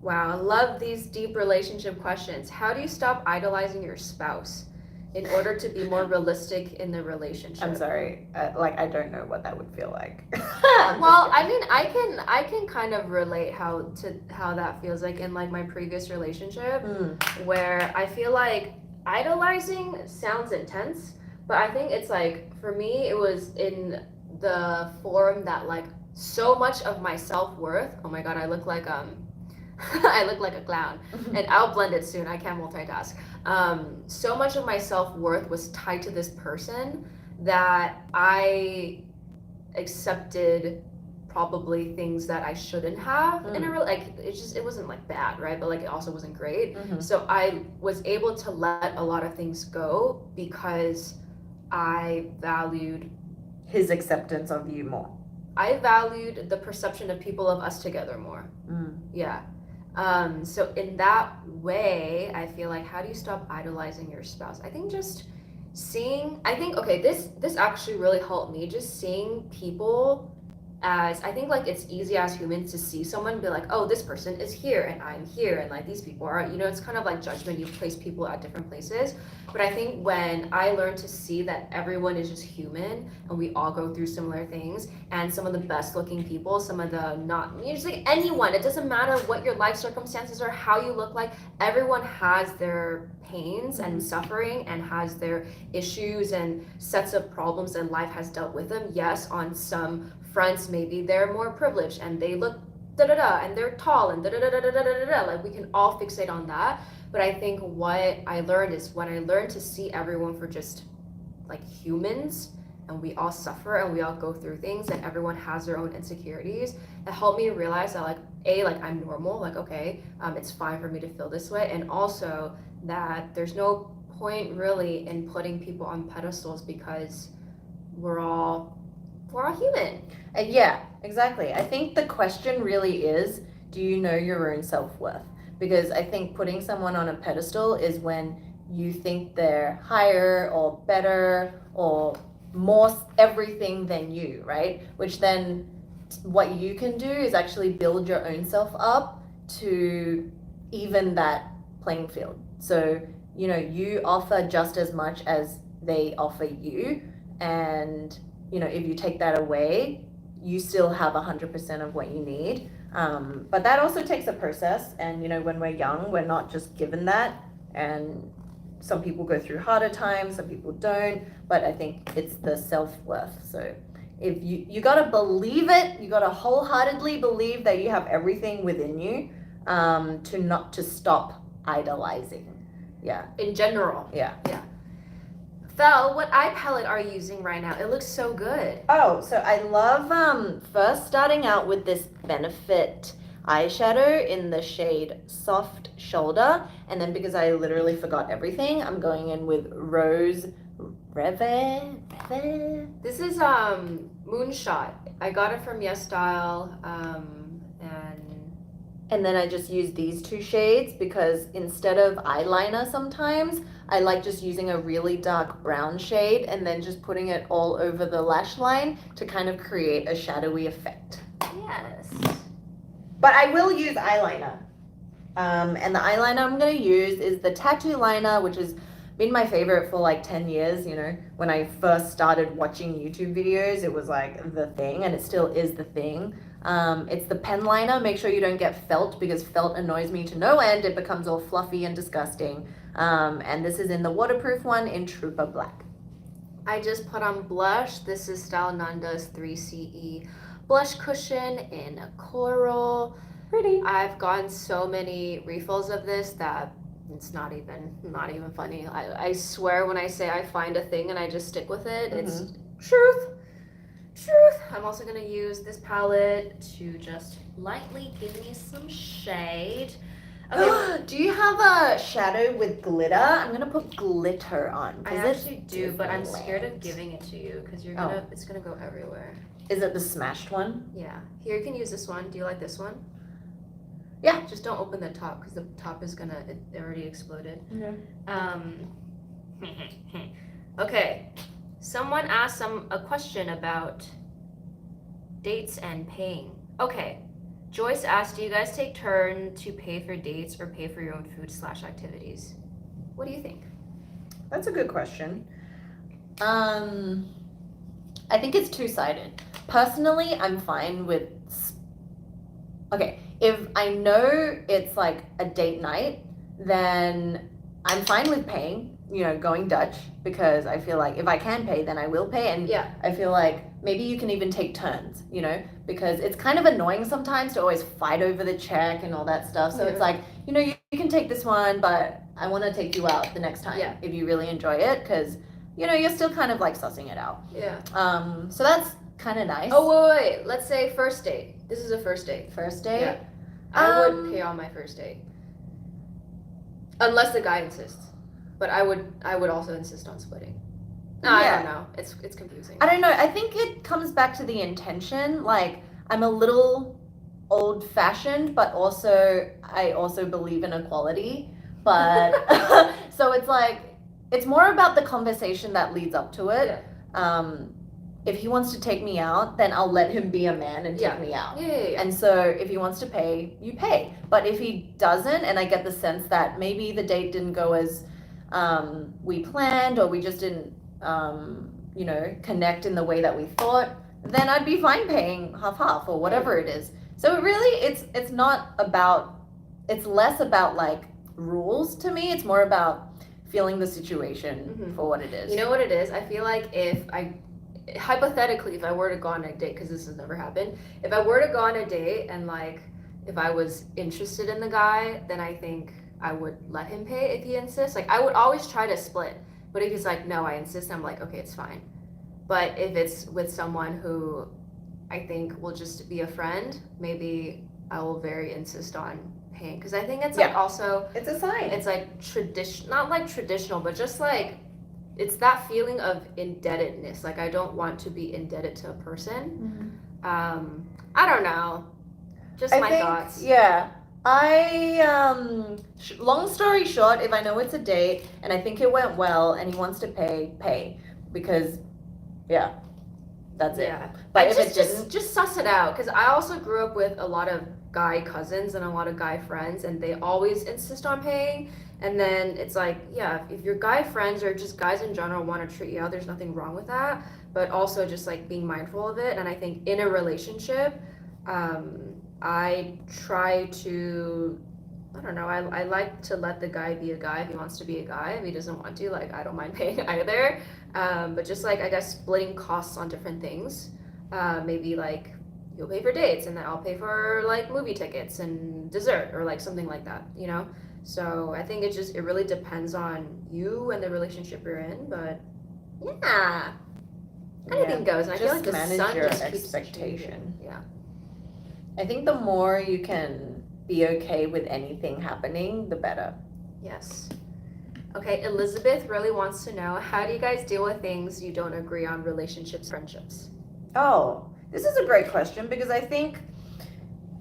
Wow, I love these deep relationship questions. How do you stop idolizing your spouse in order to be more realistic in the relationship? I'm sorry. I don't know what that would feel like. Well, I mean, I can kind of relate how that feels like in like my previous relationship, where I feel like idolizing sounds intense, but I think it's like, for me, it was in the form that like so much of my self-worth, oh my god, I look like I look like a clown, and I'll blend it soon, I can't multitask. So much of my self-worth was tied to this person that I accepted probably things that I shouldn't have in a it wasn't like bad, right? But like it also wasn't great. So I was able to let a lot of things go because I valued his acceptance of you more. I valued the perception of people of us together more. Yeah. So in that way, I feel like, how do you stop idolizing your spouse? I think just seeing, this actually really helped me, just seeing people as, I think like it's easy as humans to see someone and be like, oh, this person is here and I'm here and like these people are, it's kind of like judgment, you place people at different places. But I think when I learned to see that everyone is just human and we all go through similar things, and some of the best looking people, some of the not, just like anyone, it doesn't matter what your life circumstances are, how you look like, everyone has their pains and suffering and has their issues and sets of problems, and life has dealt with them. Yes, on some fronts, maybe they're more privileged and they look da-da-da and they're tall and da-da-da-da-da-da-da, like we can all fixate on that. But I think what I learned is when I learned to see everyone for just like humans, and we all suffer and we all go through things and everyone has their own insecurities, it helped me realize that like I'm normal, like okay, it's fine for me to feel this way, and also that there's no point really in putting people on pedestals because we're all human. Yeah, exactly. I think the question really is, do you know your own self-worth? Because I think putting someone on a pedestal is when you think they're higher or better or more everything than you, right? Which then what you can do is actually build your own self up to even that playing field. So, you offer just as much as they offer you, and if you take that away, you still have 100% of what you need. But that also takes a process, and when we're young, we're not just given that, and some people go through harder times, some people don't, but I think it's the self-worth. So if you gotta believe it, you gotta wholeheartedly believe that you have everything within you, to stop idolizing. Yeah. In general. Yeah. Fel, what eye palette are you using right now? It looks so good. Oh, so I love first starting out with this Benefit eyeshadow in the shade Soft Shoulder, and then because I literally forgot everything, I'm going in with Rose Reve. This is Moonshot. I got it from Yes Style, And then I just use these two shades because instead of eyeliner sometimes, I like just using a really dark brown shade and then just putting it all over the lash line to kind of create a shadowy effect. yes. But I will use eyeliner. And the eyeliner I'm going to use is the Tattoo Liner, which has been my favorite for like 10 years. You know, when I first started watching YouTube videos, it was like the thing, and it still is the thing. It's the pen liner. Make sure you don't get felt because felt annoys me to no end. It becomes all fluffy and disgusting. And this is in the waterproof one in Trooper Black. I just put on blush. This is Style Nanda's 3CE blush cushion in coral. Pretty. I've gotten so many refills of this that it's not even funny. I swear when I say I find a thing and I just stick with it, it's truth. I'm also gonna use this palette to just lightly give me some shade. Okay. Do you have a shadow with glitter? I'm gonna put glitter on. I actually do, but I'm scared of giving it to you because it's gonna go everywhere. Is it the smashed one? Yeah. Here, you can use this one. Do you like this one? Yeah. Just don't open the top because the top is it already exploded. Okay. Someone asked a question about dates and paying. Okay. Joyce asked, do you guys take turn to pay for dates or pay for your own food/activities? What do you think? That's a good question. I think it's two-sided. Personally, I'm fine with... Okay, if I know it's like a date night, then I'm fine with paying, going Dutch, because I feel like if I can pay, then I will pay. And yeah. I feel like maybe you can even take turns, because it's kind of annoying sometimes to always fight over the check and all that stuff. So it's like, you can take this one, but I want to take you out the next time if you really enjoy it, because, you're still kind of like sussing it out. Yeah. So that's kind of nice. Oh, wait. Let's say first date. This is a first date. First date? Yeah. I would pay on my first date. Unless the guy insists. But I would also insist on splitting. No, I don't know. It's confusing. I don't know. I think it comes back to the intention. Like, I'm a little old-fashioned, but I also believe in equality. But so it's like, it's more about the conversation that leads up to it. Yeah. If he wants to take me out, then I'll let him be a man and take me out. Yeah. And so if he wants to pay, you pay. But if he doesn't, and I get the sense that maybe the date didn't go as we planned, or we just didn't, connect in the way that we thought, then I'd be fine paying half or whatever it is. So it's not about, it's less about like rules to me. It's more about feeling the situation for what it is. You know what it is? I feel like hypothetically, if I were to go on a date, because this has never happened, if I were to go on a date and like, if I was interested in the guy, then I think I would let him pay if he insists. Like, I would always try to split, but if he's like, no, I insist, I'm like, okay, it's fine. But if it's with someone who I think will just be a friend, maybe I will very insist on paying, because I think it's like also, it's a sign. It's like not like traditional, but just like, it's that feeling of indebtedness. Like, I don't want to be indebted to a person. I don't know. Just my thoughts. Yeah. Long story short, if I know it's a date and I think it went well and he wants to pay. Because, that's it. Yeah. But if it didn't... Just suss it out. Because I also grew up with a lot of guy cousins and a lot of guy friends, and they always insist on paying. And then it's like, if your guy friends or just guys in general want to treat you out, there's nothing wrong with that. But also just like being mindful of it. And I think in a relationship, I try to, I don't know, I like to let the guy be a guy if he wants to be a guy. If he doesn't want to, like, I don't mind paying either. But just like, I guess, splitting costs on different things. maybe like you'll pay for dates and then I'll pay for like movie tickets and dessert or like something like that, you know? So I think it really depends on you and the relationship you're in, but yeah. Anything goes, and I feel like the manage sun your just keeps expectation. changing. Yeah. I think the more you can be okay with anything happening, the better. Yes. Okay, Elizabeth really wants to know, how do you guys deal with things you don't agree on, relationships, friendships? Oh, this is a great question because I think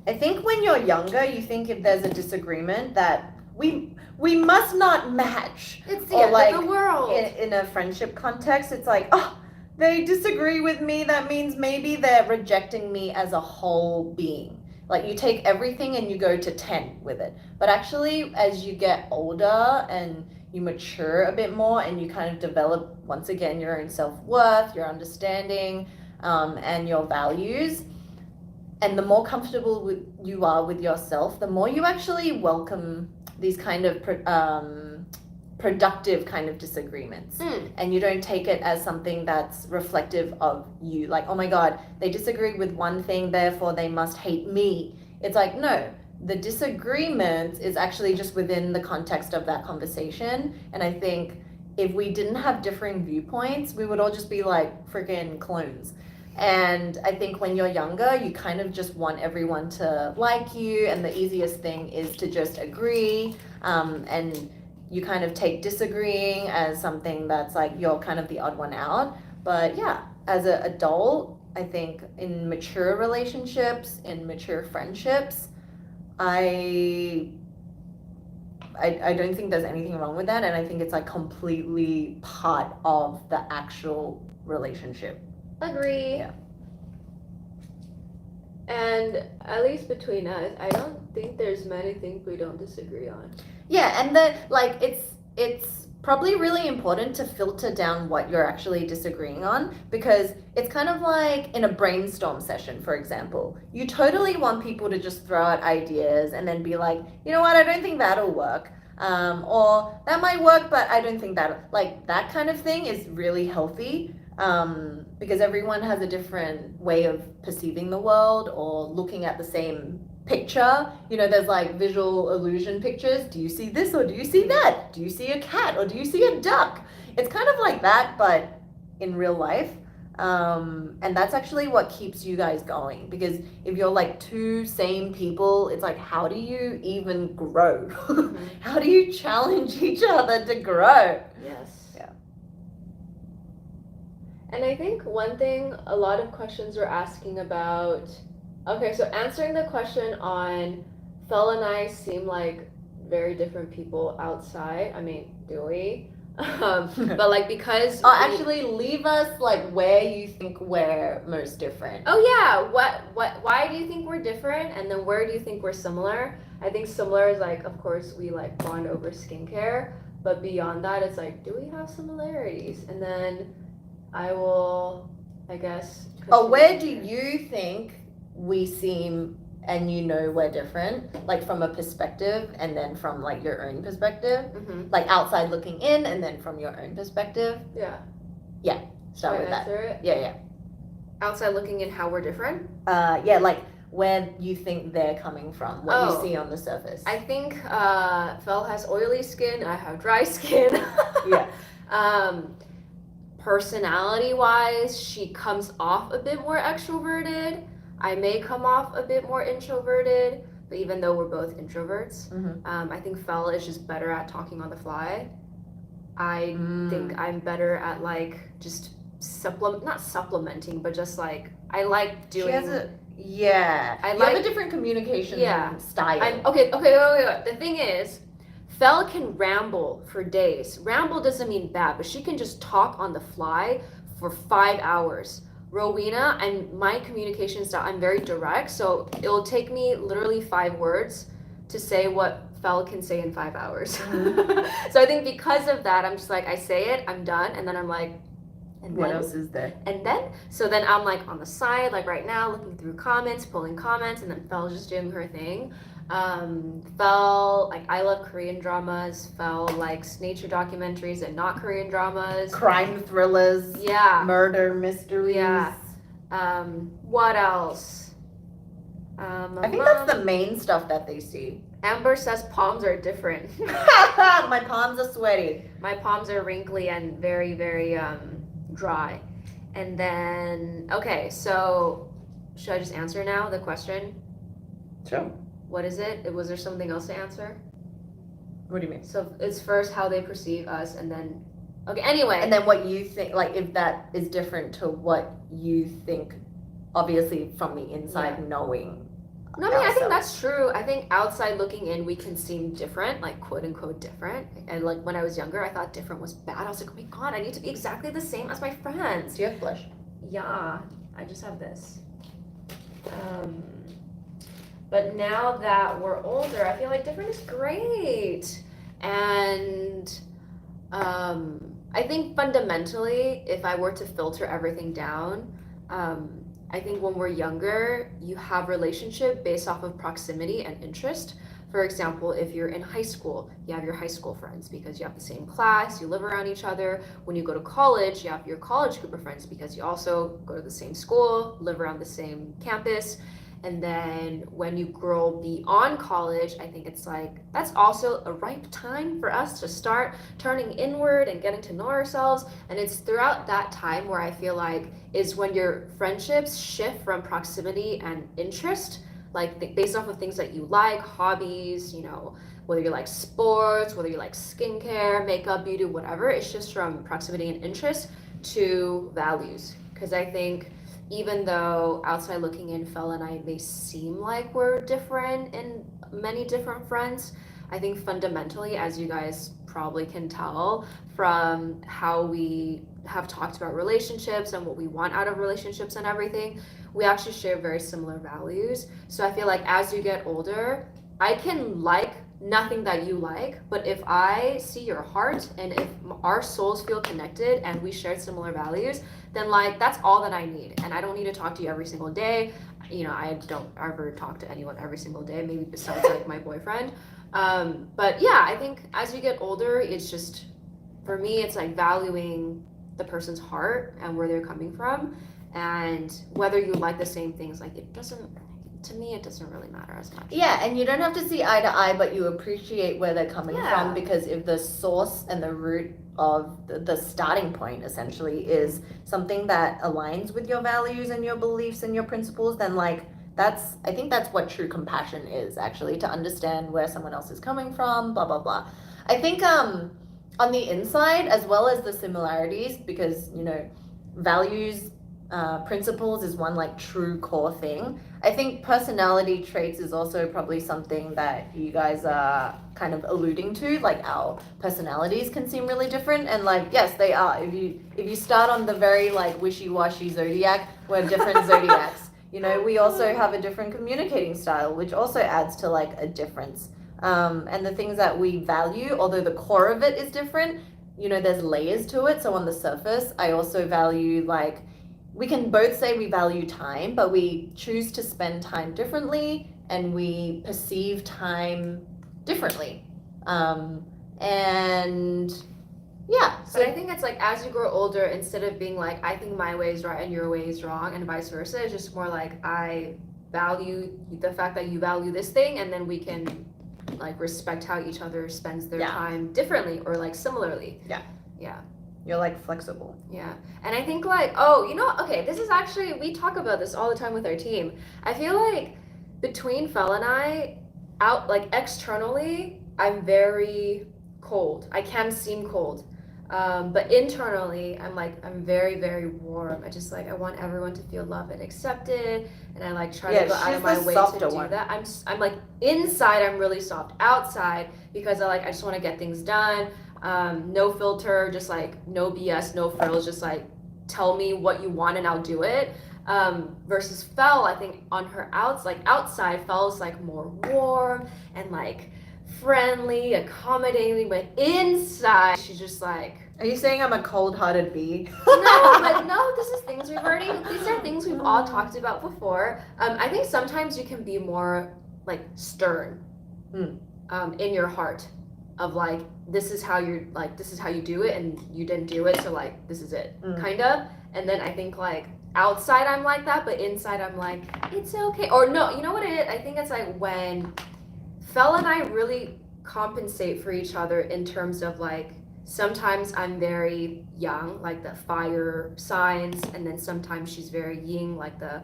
when you're younger, you think if there's a disagreement that we must not match. It's the Or end like of the world. in a friendship context, it's like, oh, they disagree with me. That means maybe they're rejecting me as a whole being. Like you take everything and you go to 10 with it. But actually, as you get older and you mature a bit more and you kind of develop, once again, your own self-worth, your understanding, and your values, and the more comfortable you are with yourself, the more you actually welcome these kind of productive kind of disagreements. And you don't take it as something that's reflective of you, like, oh my god, they disagree with one thing, therefore they must hate me. It's like, no, the disagreement is actually just within the context of that conversation. And I think if we didn't have differing viewpoints, we would all just be like freaking clones. And I think when you're younger, you kind of just want everyone to like you, and the easiest thing is to just agree, and you kind of take disagreeing as something that's like you're kind of the odd one out. But yeah, as an adult, I think in mature relationships, in mature friendships, I don't think there's anything wrong with that, and I think it's like completely part of the actual relationship. Agree. Yeah. And at least between us, I don't think there's many things we don't disagree on. Yeah, and that like it's probably really important to filter down what you're actually disagreeing on, because it's kind of like in a brainstorm session, for example. You totally want people to just throw out ideas and then be like, you know what, I don't think that'll work. Or that might work, but I don't think that, like, that kind of thing is really healthy. Because everyone has a different way of perceiving the world or looking at the same picture. You know, there's like visual illusion pictures. Do you see this or do you see that? Do you see a cat or do you see a duck? It's kind of like that, but in real life. And that's actually what keeps you guys going, because if you're like two same people, it's like, how do you even grow? How do you challenge each other to grow? Yes. Yeah. And I think one thing a lot of questions are asking about, okay, so answering the question on Fel and I seem like very different people outside. I mean, do we? But like, because actually leave us like where you think we're most different. Oh yeah, why do you think we're different, and then where do you think we're similar? I think similar is like, of course we like bond over skincare, but beyond that it's like, do we have similarities? And then I will, I guess. Oh, where do you think we seem and you know we're different? Like from a perspective, and then from like your own perspective? Like outside looking in, and then from your own perspective? Yeah. Yeah, start with that. It? Yeah. Outside looking in, how we're different? Yeah, like where you think they're coming from, what you see on the surface. I think Fel has oily skin, I have dry skin. Yeah. Personality wise, she comes off a bit more extroverted. I may come off a bit more introverted, but even though we're both introverts, I think Fel is just better at talking on the fly. I think I'm better at like just not supplementing, but just like I like doing. You have a different communication style. Okay, wait. The thing is, Fel can ramble for days. Ramble doesn't mean bad, but she can just talk on the fly for 5 hours. Rowena, and my communication style, I'm very direct, so it'll take me literally 5 words to say what Fel can say in 5 hours. So I think because of that, I'm just like, I say it, I'm done, and then I'm like, and what else is there? And then, so then I'm like on the side, like right now, looking through comments, pulling comments, and then Fel's just doing her thing. Fel, like, I love Korean dramas. Fel likes nature documentaries and not Korean dramas. Crime thrillers. Yeah. Murder mysteries. Yeah. What else? I think that's the main stuff that they see. Amber says palms are different. My palms are sweaty. My palms are wrinkly and very, very dry. And then, okay, so should I just answer now the question? Sure. What is it? Was there something else to answer? What do you mean? So it's first how they perceive us, and then, okay, anyway. And then what you think, like if that is different to what you think, obviously from the inside knowing. No, I mean, I think that's true. I think outside looking in, we can seem different, like quote unquote different. And like when I was younger, I thought different was bad. I was like, oh my God, I need to be exactly the same as my friends. Do you have blush? Yeah, I just have this. But now that we're older, I feel like different is great. And I think fundamentally, if I were to filter everything down, I think when we're younger, you have relationship based off of proximity and interest. For example, if you're in high school, you have your high school friends because you have the same class, you live around each other. When you go to college, you have your college group of friends because you also go to the same school, live around the same campus. And then when you grow beyond college, I think it's like that's also a ripe time for us to start turning inward and getting to know ourselves. And it's throughout that time where I feel like is when your friendships shift from proximity and interest, like based off of things that you like, hobbies, you know, whether you like sports, whether you like skincare, makeup, beauty, whatever. It's just from proximity and interest to values. Because I think even though outside looking in, Fel and I may seem like we're different in many different fronts, I think fundamentally, as you guys probably can tell from how we have talked about relationships and what we want out of relationships and everything, we actually share very similar values. So I feel like as you get older, I can like nothing that you like, but if I see your heart and if our souls feel connected and we share similar values, then like that's all that I need. And I don't need to talk to you every single day. You know, I don't ever talk to anyone every single day, maybe besides like my boyfriend. But yeah, I think as you get older, it's just, for me, it's like valuing the person's heart and where they're coming from, and whether you like the same things, like it doesn't, to me, it doesn't really matter as much. Yeah, and you don't have to see eye to eye, but you appreciate where they're coming from, because if the source and the root of the starting point essentially is something that aligns with your values and your beliefs and your principles, then like I think that's what true compassion is, actually, to understand where someone else is coming from, blah blah blah. I think on the inside, as well as the similarities, because you know, values, principles is one like true core thing. I think personality traits is also probably something that you guys are kind of alluding to, like our personalities can seem really different, and like yes, they are. If you start on the very like wishy-washy zodiac, we're different zodiacs. You know, we also have a different communicating style, which also adds to like a difference. And the things that we value, although the core of it is different, you know, there's layers to it. So on the surface, I also value, like, we can both say we value time, but we choose to spend time differently and we perceive time differently. And yeah. So I think it's like as you grow older, instead of being like, I think my way is right and your way is wrong and vice versa, it's just more like I value the fact that you value this thing, and then we can like respect how each other spends their time differently or like similarly. Yeah. You're like flexible. Yeah. And I think like, oh, you know, okay, this is actually, we talk about this all the time with our team. I feel like between Fel and I, out like externally, I'm very cold. I can seem cold. But internally, I'm very, very warm. I just like, I want everyone to feel loved and accepted, and I like try to go out of my way to do that. I'm like, inside I'm really soft. Outside, because I just want to get things done. No filter, just like no BS, no frills, just like tell me what you want and I'll do it. Versus Fel, I think on her outside, Fel's like more warm and like friendly, accommodating, but inside she's just like, are you saying I'm a cold-hearted bee? No, these are things we've all talked about before. I think sometimes you can be more like stern in your heart, of like, this is how you do it and you didn't do it, so like this is it, kind of. And then I think like outside I'm like that, but inside I'm like, it's okay. Or no, you know what it is? I think it's like when Fel and I really compensate for each other in terms of like, sometimes I'm very yang, like the fire signs, and then sometimes she's very yin, like the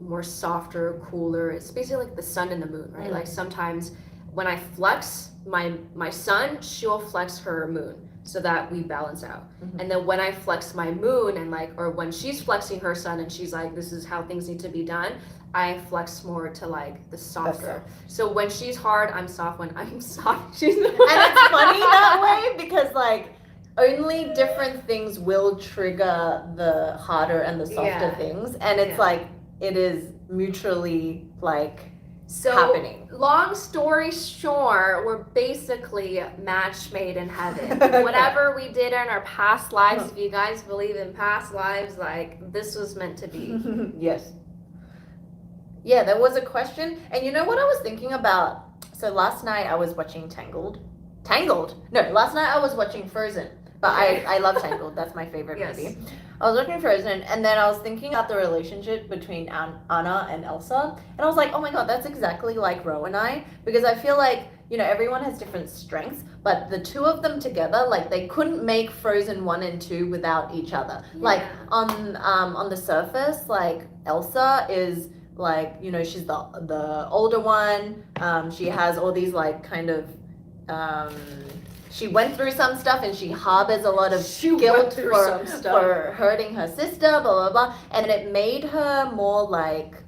more softer, cooler. It's basically like the sun and the moon, right? Like sometimes when I flex my sun, she'll flex her moon so that we balance out. And then when I flex my moon and like, or when she's flexing her sun and she's like, this is how things need to be done, I flex more to like the softer. So when she's hard, I'm soft. When I'm soft, she's And it's funny that way because like only different things will trigger the harder and the softer things, and it's like it is mutually like happening. Long story short, we're basically match made in heaven. Whatever we did in our past lives, if you guys believe in past lives, like this was meant to be. Yes. Yeah, there was a question, and you know what I was thinking about? So last night I was watching Tangled. No, last night I was watching Frozen. But I love Tangled. That's my favorite movie. I was watching Frozen, and then I was thinking about the relationship between Anna and Elsa, and I was like, oh my god, that's exactly like Ro and I, because I feel like, you know, everyone has different strengths, but the two of them together, like they couldn't make Frozen 1 and 2 without each other. Like on the surface, like Elsa is like, you know, she's the older one. She has all these like kind of she went through some stuff and she harbors a lot of guilt for hurting her sister, blah, blah, blah. And it made her more like...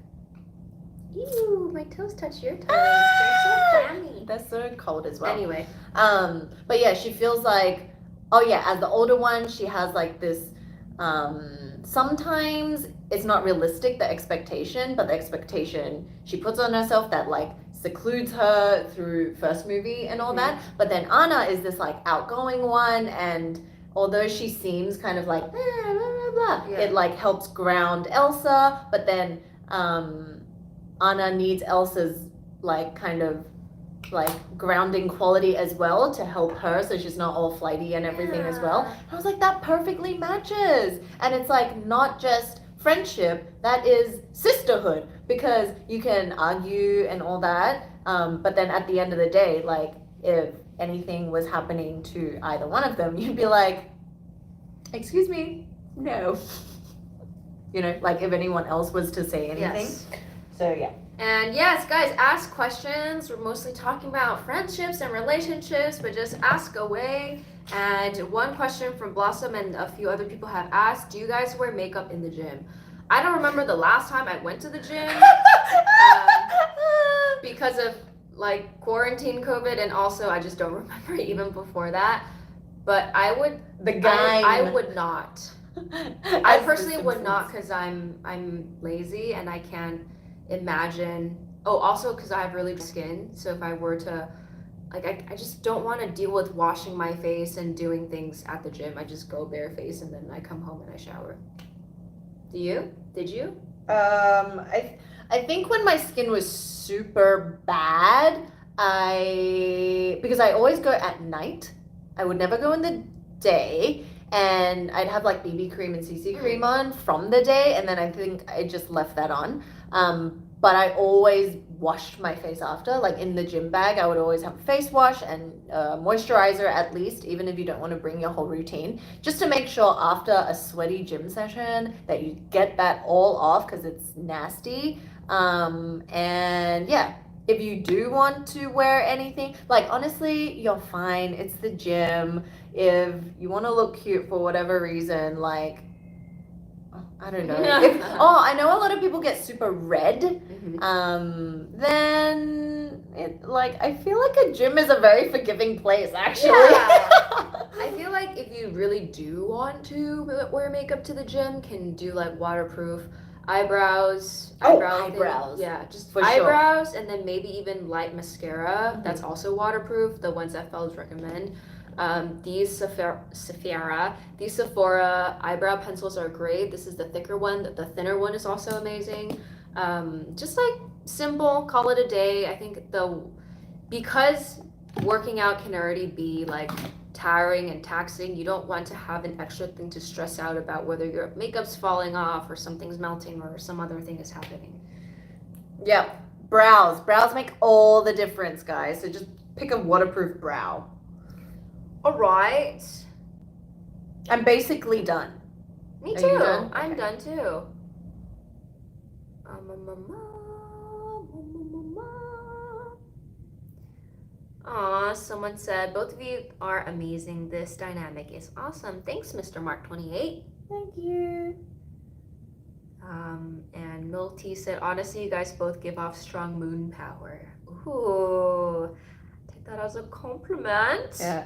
Ew, my toes touch your toes. They're so clammy. They're so cold as well. Anyway. But yeah, she feels like... Oh yeah, as the older one, she has like this... sometimes it's not realistic, the expectation, but the expectation she puts on herself that like secludes her through first movie and all that. But then Anna is this like outgoing one, and although she seems kind of like blah, blah, blah, it like helps ground Elsa. But then Anna needs Elsa's like kind of like grounding quality as well to help her, so she's not all flighty and everything as well. And I was like, that perfectly matches. And it's like not just friendship, that is sisterhood, because you can argue and all that, but then at the end of the day, like if anything was happening to either one of them, you'd be like, excuse me, no. You know, like if anyone else was to say anything. So yeah. And yes, guys, ask questions. We're mostly talking about friendships and relationships, but just ask away. And one question from Blossom and a few other people have asked, do you guys wear makeup in the gym? I don't remember the last time I went to the gym because of like quarantine COVID, and also I just don't remember even before that. But I would not. I personally would not, because I'm lazy and I can't imagine. Oh, also because I have really dry skin, so if I were to like, I just don't want to deal with washing my face and doing things at the gym. I just go barefaced and then I come home and I shower. Do you? Did you? I think when my skin was super bad, because I always go at night, I would never go in the day, and I'd have like BB cream and CC cream on from the day, and then I think I just left that on. But I always washed my face after, like in the gym bag, I would always have a face wash and moisturizer at least, even if you don't want to bring your whole routine, just to make sure after a sweaty gym session that you get that all off, because it's nasty. And yeah, if you do want to wear anything, like honestly, you're fine. It's the gym. If you want to look cute for whatever reason, like, I don't know. I know a lot of people get super red. Then like I feel like a gym is a very forgiving place, actually. I feel like if you really do want to wear makeup to the gym, can do like waterproof eyebrows. Eyebrows. Yeah, just for eyebrows, sure. And then maybe even light mascara. That's also waterproof. The ones that Fel's recommend. These Sephora eyebrow pencils are great. This is the thicker one. The thinner one is also amazing. Just like simple, call it a day. I think because working out can already be like tiring and taxing. You don't want to have an extra thing to stress out about whether your makeup's falling off or something's melting or some other thing is happening. Yep. Brows make all the difference, guys. So just pick a waterproof brow. All right. I'm basically done. Me Are too. you done? I'm Okay. done too. Aw, someone said, both of you are amazing. This dynamic is awesome. Thanks, Mr. Mark 28. Thank you. And Milty said, honestly, you guys both give off strong moon power. Ooh, take that as a compliment. Yeah.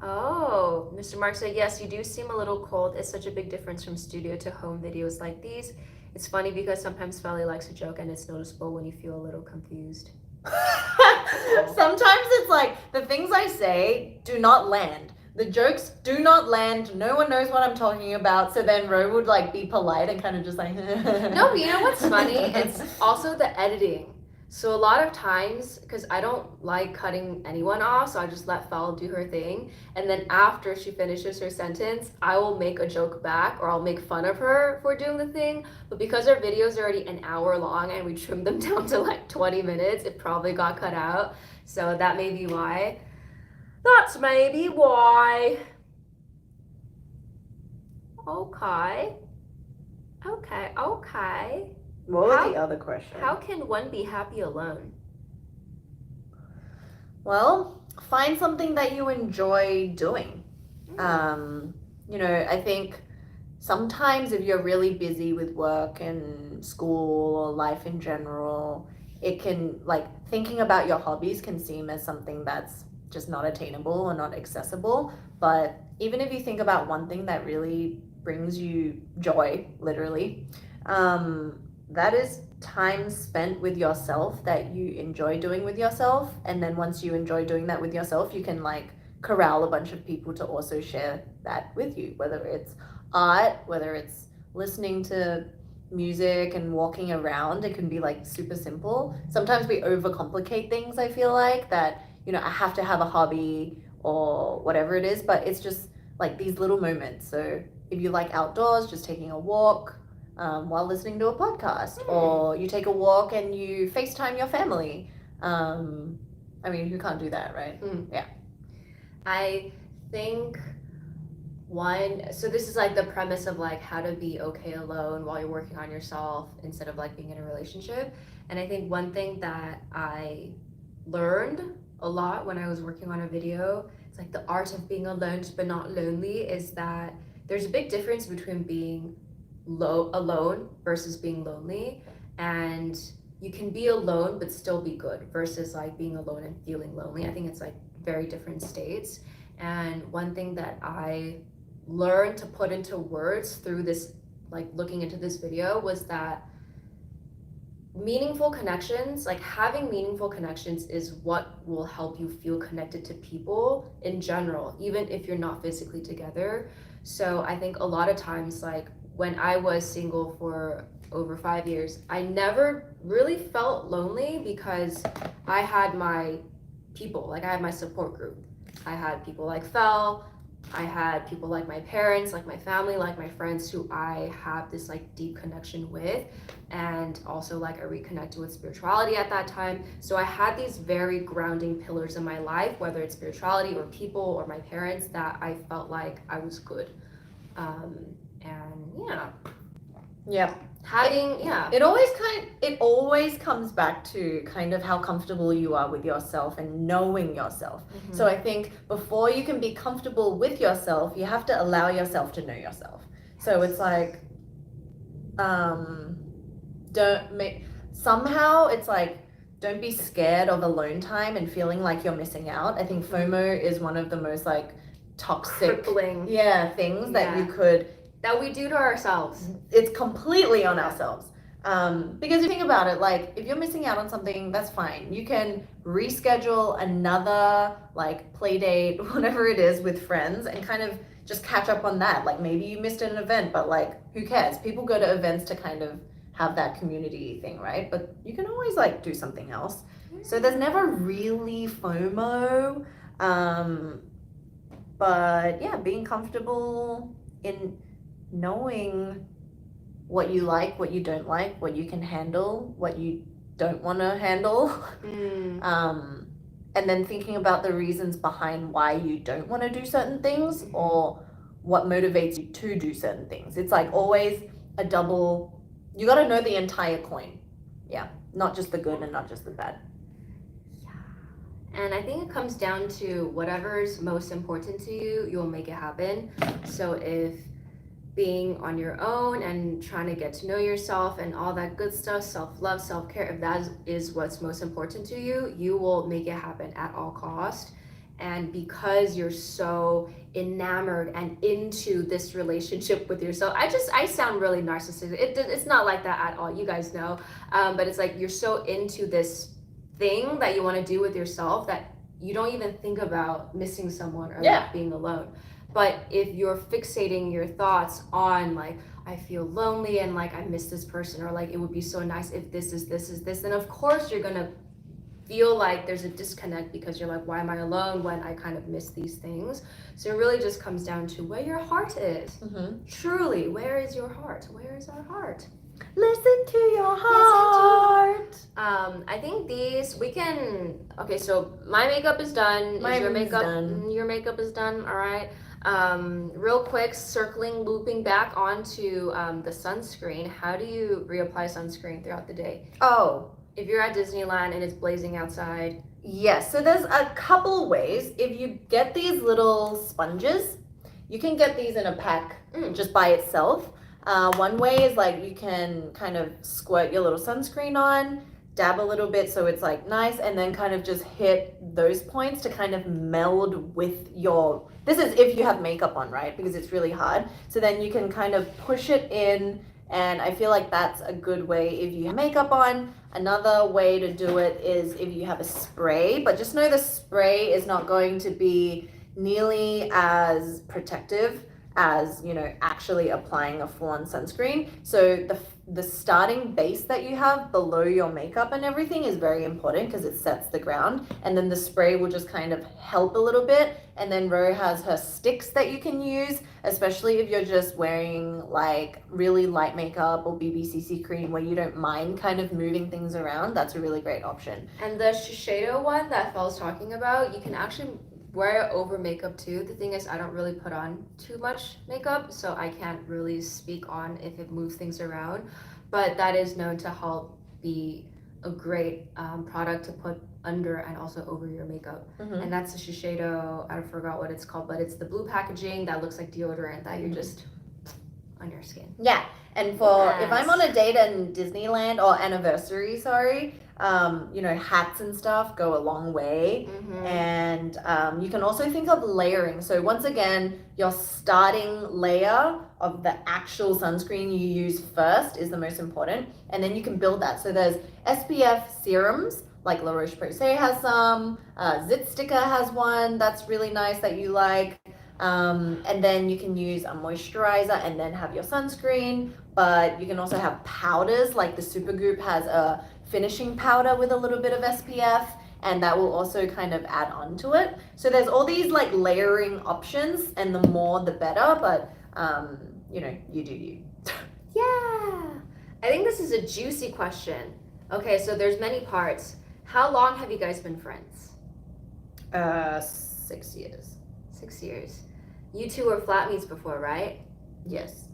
Oh, Mr. Mark said, yes, you do seem a little cold. It's such a big difference from studio to home videos like these. It's funny because sometimes Felly likes a joke and it's noticeable when you feel a little confused. Sometimes it's like the things I say do not land. The jokes do not land. No one knows what I'm talking about. So then Ro would like be polite and kind of just like. No, but you know what's funny? It's also the editing. So a lot of times, because I don't like cutting anyone off, so I just let Fel do her thing. And then after she finishes her sentence, I will make a joke back or I'll make fun of her for doing the thing. But because our videos are already an hour long and we trimmed them down to like 20 minutes, it probably got cut out. So that may be why. That's maybe why. Okay. What was the other question? How can one be happy alone? Well, find something that you enjoy doing. I think sometimes if you're really busy with work and school or life in general, it can, like, thinking about your hobbies can seem as something that's just not attainable or not accessible. But even if you think about one thing that really brings you joy, literally, that is time spent with yourself that you enjoy doing with yourself. And then once you enjoy doing that with yourself, you can like corral a bunch of people to also share that with you, whether it's art, whether it's listening to music and walking around. It can be like super simple. Sometimes we overcomplicate things, I feel like, that, I have to have a hobby or whatever it is, but it's just like these little moments. So if you like outdoors, just taking a walk, while listening to a podcast, or you take a walk and you FaceTime your family. Who can't do that, right? Yeah. I think so this is like the premise of like how to be okay alone while you're working on yourself instead of like being in a relationship. And I think one thing that I learned a lot when I was working on a video, it's like the art of being alone but not lonely, is that there's a big difference between being alone versus being lonely, and you can be alone but still be good versus like being alone and feeling lonely. I think it's like very different states. And one thing that I learned to put into words through this, like looking into this video, was that meaningful connections, like having meaningful connections, is what will help you feel connected to people in general, even if you're not physically together. So I think a lot of times, like when I was single for over 5 years, I never really felt lonely because I had my people, like I had my support group. I had people like Fel, I had people like my parents, like my family, like my friends who I have this like deep connection with, and also like I reconnected with spirituality at that time. So I had these very grounding pillars in my life, whether it's spirituality or people or my parents, that I felt like I was good. It always comes back to kind of how comfortable you are with yourself and knowing yourself. So I think before you can be comfortable with yourself, you have to allow yourself to know yourself. So it's like, don't be scared of alone time and feeling like you're missing out. I think FOMO is one of the most like toxic crippling things that we do to ourselves. It's completely on ourselves. Because if you think about it, like if you're missing out on something, that's fine. You can reschedule another like play date, whatever it is, with friends and kind of just catch up on that. Like maybe you missed an event, but like who cares? People go to events to kind of have that community thing, right? But you can always like do something else. So there's never really FOMO. But yeah, being comfortable in knowing what you like, what you don't like, what you can handle, what you don't want to handle. And then thinking about the reasons behind why you don't want to do certain things or what motivates you to do certain things. It's like always a double, you got to know the entire coin. Yeah, not just the good and not just the bad. And I think it comes down to whatever's most important to you, you'll make it happen. So if being on your own and trying to get to know yourself and all that good stuff, self-love, self-care, if that is what's most important to you, you will make it happen at all cost. And because you're so enamored and into this relationship with yourself, I sound really narcissistic. It's not like that at all, you guys know. But it's like you're so into this thing that you want to do with yourself that you don't even think about missing someone or like being alone. But if you're fixating your thoughts on like, I feel lonely and like I miss this person, or like it would be so nice if this is this, then of course you're gonna feel like there's a disconnect because you're like, why am I alone when I kind of miss these things? So it really just comes down to where your heart is. Truly, where is your heart? Where is our heart? Listen to your heart. I think these we can. Okay, so my makeup is done. Your makeup is done. All right. Real quick, circling, looping back onto the sunscreen. How do you reapply sunscreen throughout the day? Oh, if you're at Disneyland and it's blazing outside. Yes. So there's a couple ways. If you get these little sponges, you can get these in a pack just by itself. One way is like you can kind of squirt your little sunscreen on, dab a little bit so it's like nice, and then kind of just hit those points to kind of meld with your, this is if you have makeup on, right? Because it's really hard. So then you can kind of push it in, and I feel like that's a good way if you have makeup on. Another way to do it is if you have a spray, but just know the spray is not going to be nearly as protective as, you know, actually applying a full-on sunscreen. So the starting base that you have below your makeup and everything is very important because it sets the ground, and then the spray will just kind of help a little bit. And then Ro has her sticks that you can use, especially if you're just wearing like really light makeup or BBCC cream where you don't mind kind of moving things around. That's a really great option. And the Shiseido one that Fel's talking about, you can actually wear it over makeup too. The thing is, I don't really put on too much makeup, so I can't really speak on if it moves things around, but that is known to help be a great product to put under and also over your makeup. And that's the Shiseido, I forgot what it's called, but it's the blue packaging that looks like deodorant that you're just on your skin. Yeah, and for if I'm on a date in Disneyland or anniversary, you know, hats and stuff go a long way. And you can also think of layering. So once again, your starting layer of the actual sunscreen you use first is the most important, and then you can build that. So there's SPF serums, like La Roche-Posay has some, Zit Sticker has one that's really nice that you like. And then you can use a moisturizer and then have your sunscreen, but you can also have powders, like the Supergoop has a finishing powder with a little bit of SPF, and that will also kind of add on to it. So there's all these like layering options, and the more the better, but you know, you do you. Yeah, I think this is a juicy question. Okay, so there's many parts. How long have you guys been friends? 6 years. 6 years. You two were flatmates before, right? Yes.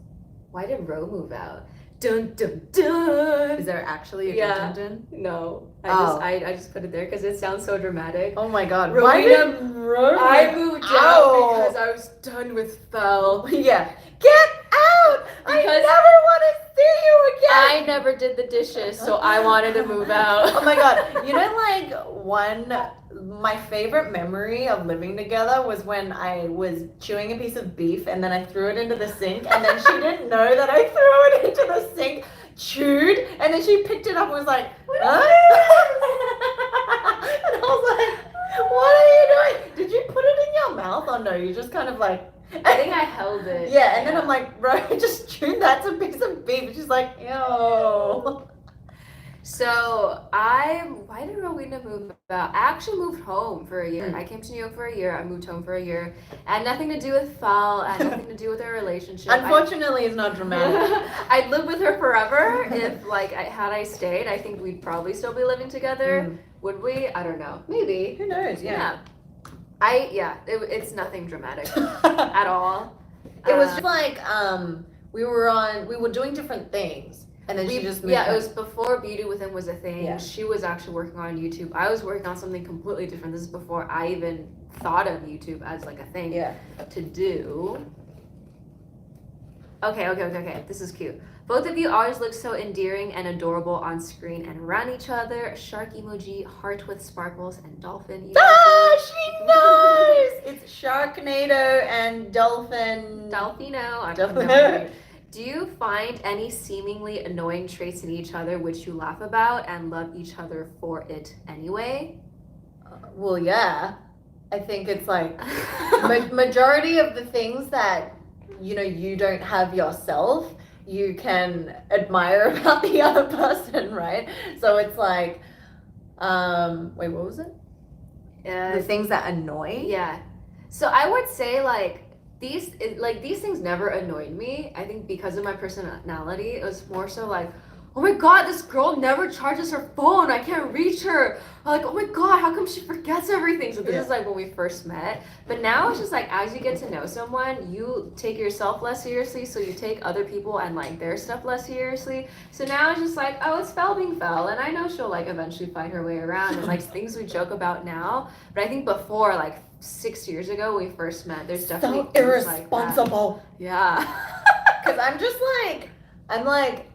Why did Ro move out? Dun dun dun. Is there actually a dun dun? No. I just put it there because it sounds so dramatic. Oh my god. Rowena, Why did Ro? I moved out because I was done with Fel. Yeah. Get out! I never want to see you again! I never did the dishes, so I wanted to move out. Oh my god. You know, like my favorite memory of living together was when I was chewing a piece of beef and then I threw it into the sink, and then she didn't know that I threw it into the sink, chewed, and then she picked it up and was like, huh? And I was like, what are you doing? Did you put it in your mouth? Oh no, you just kind of like, I think I held it. Yeah, and then I'm like, bro, just chewed, that's a piece of beef. And she's like, ew. So So why did Rowena move out? I actually moved home for a year. I came to New York for a year. I moved home for a year. Had nothing to do with Fel. Had nothing to do with our relationship. Unfortunately, it's not dramatic. I'd live with her forever if had I stayed. I think we'd probably still be living together. Would we? I don't know. Maybe. Who knows? Yeah. It's nothing dramatic at all. It was just like we were doing different things. And then she just moved it was before Beauty Within was a thing. Yeah. She was actually working on YouTube. I was working on something completely different. This is before I even thought of YouTube as like a thing to do. Okay. This is cute. Both of you always look so endearing and adorable on screen and around each other. A shark emoji, heart with sparkles, and dolphin emoji. She knows! It's Sharknado and Dolphin. Dolphino. I don't know. Do you find any seemingly annoying traits in each other which you laugh about and love each other for it anyway? Well, yeah. I think it's like majority of the things that, you don't have yourself, you can admire about the other person, right? So it's like, wait, what was it? The things that annoy? Yeah. So I would say these things never annoyed me. I think because of my personality, it was more so like, oh my god, this girl never charges her phone. I can't reach her. Like, oh my god, how come she forgets everything? So this is like when we first met. But now it's just like as you get to know someone, you take yourself less seriously, so you take other people and like their stuff less seriously. So now it's just like, oh, it's Fel being Fel, and I know she'll like eventually find her way around and like things we joke about now. But I think before, like 6 years ago when we first met, there's definitely so irresponsible. Like yeah. Because I'm like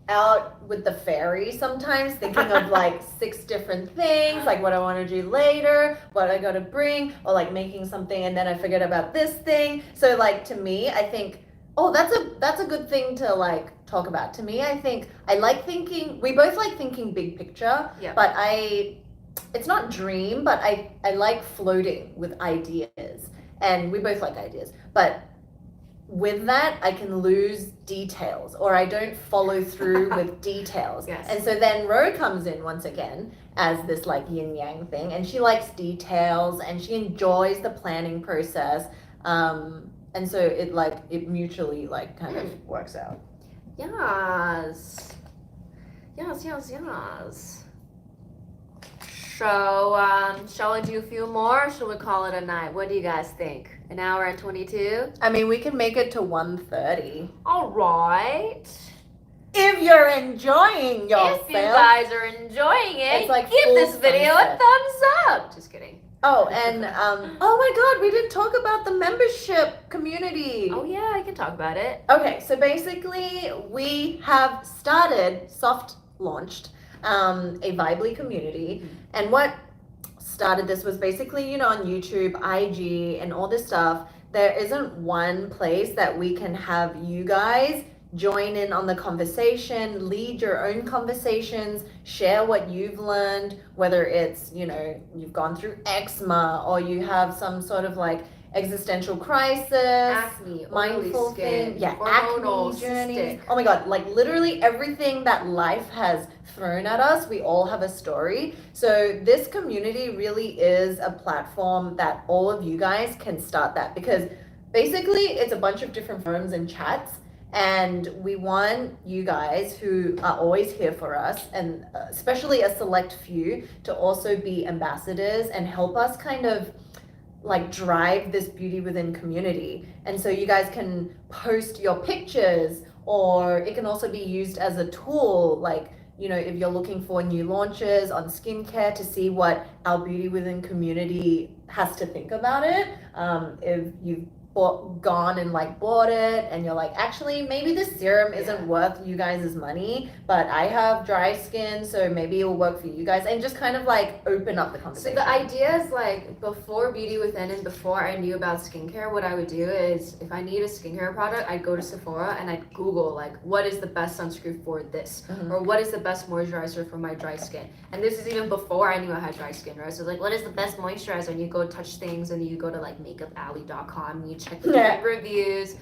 out with the fairy sometimes, thinking of like 6 different things, like what I want to do later, what I gotta bring, or like making something and then I forget about this thing. So like to me, I think, oh, that's a good thing to like talk about. To me, I think we both like thinking big picture, but it's not dream, but I like floating with ideas, and we both like ideas, but with that, I can lose details, or I don't follow through with details. Yes. And so then Ro comes in once again as this like yin yang thing, and she likes details and she enjoys the planning process. And so it mutually like kind of works out. Yes. So, shall we do a few more, or should we call it a night? What do you guys think? An hour and 22? I mean, we can make it to 1:30. All right. If you're enjoying yourself. If you guys are enjoying it, it's like give this video a thumbs up. Just kidding. Oh, and oh my god, we didn't talk about the membership community. Oh yeah, I can talk about it. Okay, so basically we have soft launched a Vibely community, and what started this was basically, on YouTube, IG, and all this stuff, there isn't one place that we can have you guys join in on the conversation, lead your own conversations, share what you've learned, whether it's, you've gone through eczema, or you have some sort of like existential crisis, acne, mindful skin, thing, acne journeys. Oh my god, like literally everything that life has thrown at us, we all have a story. So this community really is a platform that all of you guys can start that, because basically it's a bunch of different forums and chats, and we want you guys who are always here for us, and especially a select few, to also be ambassadors and help us kind of like drive this Beauty Within community. And so you guys can post your pictures, or it can also be used as a tool, like, if you're looking for new launches on skincare, to see what our Beauty Within community has to think about it. If you've gone and like bought it and you're like, actually maybe this serum isn't worth you guys' money, but I have dry skin, so maybe it'll work for you guys, and just kind of like open up the conversation. So the idea is like, before Beauty Within and before I knew about skincare, what I would do is, if I need a skincare product, I'd go to Sephora and I'd Google like, what is the best sunscreen for this, or what is the best moisturizer for my dry skin. And this is even before I knew I had dry skin, right? So like, what is the best moisturizer? And you go touch things, and you go to like makeupalley.com and you check the reviews.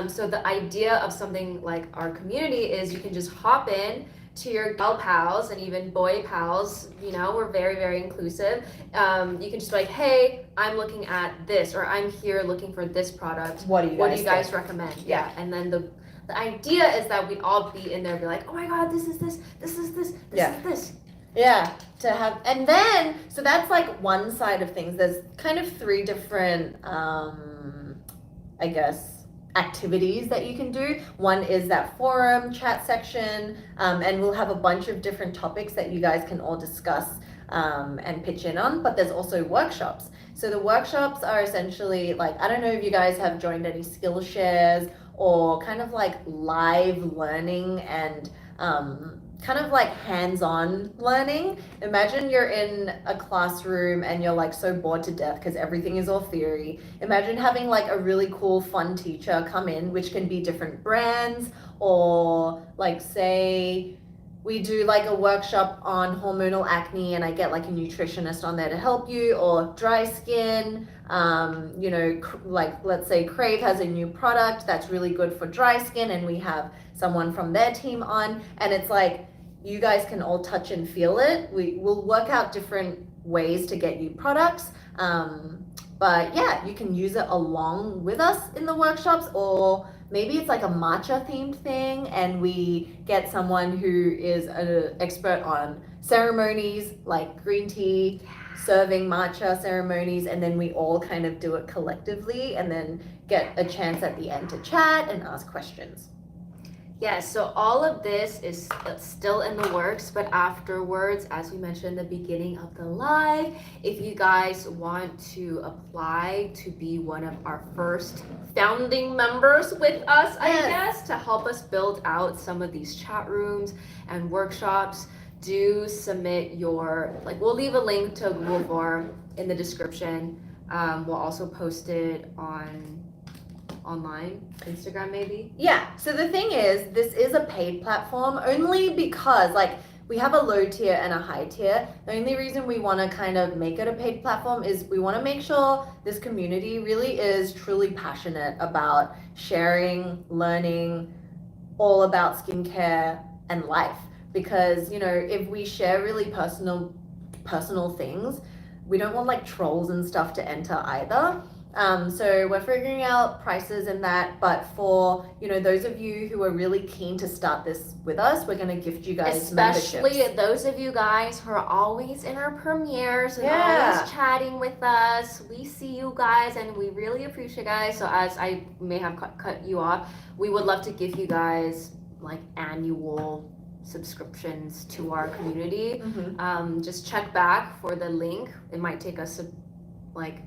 So the idea of something like our community is you can just hop in to your gal pals and even boy pals, you know, we're very, very inclusive. You can just be like, hey, I'm looking at this, or I'm here looking for this product. What do you guys recommend? Yeah. And then the idea is that we'd all be in there and be like, oh my God, this is this, this is this, this is this. Yeah, to have, and then, so that's like one side of things. There's kind of 3 different, I guess, activities that you can do. One is that forum chat section, and we'll have a bunch of different topics that you guys can all discuss and pitch in on, but there's also workshops. So the workshops are essentially like, I don't know if you guys have joined any skill shares or kind of like live learning and kind of like hands-on learning. Imagine you're in a classroom and you're like so bored to death because everything is all theory. Imagine having like a really cool fun teacher come in, which can be different brands, or like say we do like a workshop on hormonal acne and I get like a nutritionist on there to help you, or dry skin. You know, like let's say Crave has a new product that's really good for dry skin and we have someone from their team on, and it's like you guys can all touch and feel it. We will work out different ways to get you products, but yeah, you can use it along with us in the workshops, or maybe it's like a matcha themed thing and we get someone who is an expert on ceremonies like green tea, serving matcha ceremonies, and then we all kind of do it collectively and then get a chance at the end to chat and ask questions. Yes, so all of this is still in the works, but afterwards, as we mentioned in the beginning of the live, if you guys want to apply to be one of our first founding members with us, I guess, to help us build out some of these chat rooms and workshops, do submit your, like, we'll leave a link to Google form in the description. We'll also post it online, Instagram maybe. Yeah, so the thing is, this is a paid platform only because like we have a low tier and a high tier. The only reason we want to kind of make it a paid platform is we want to make sure this community really is truly passionate about sharing, learning all about skincare and life. Because, you know, if we share really personal things, we don't want like trolls and stuff to enter either. So we're figuring out prices and that, but for, you know, those of you who are really keen to start this with us, we're going to gift you guys especially memberships. Those of you guys who are always in our premieres and always chatting with us. We see you guys and we really appreciate you guys. So as I may have cut you off, we would love to give you guys like annual subscriptions to our community. Just check back for the link. It might take us like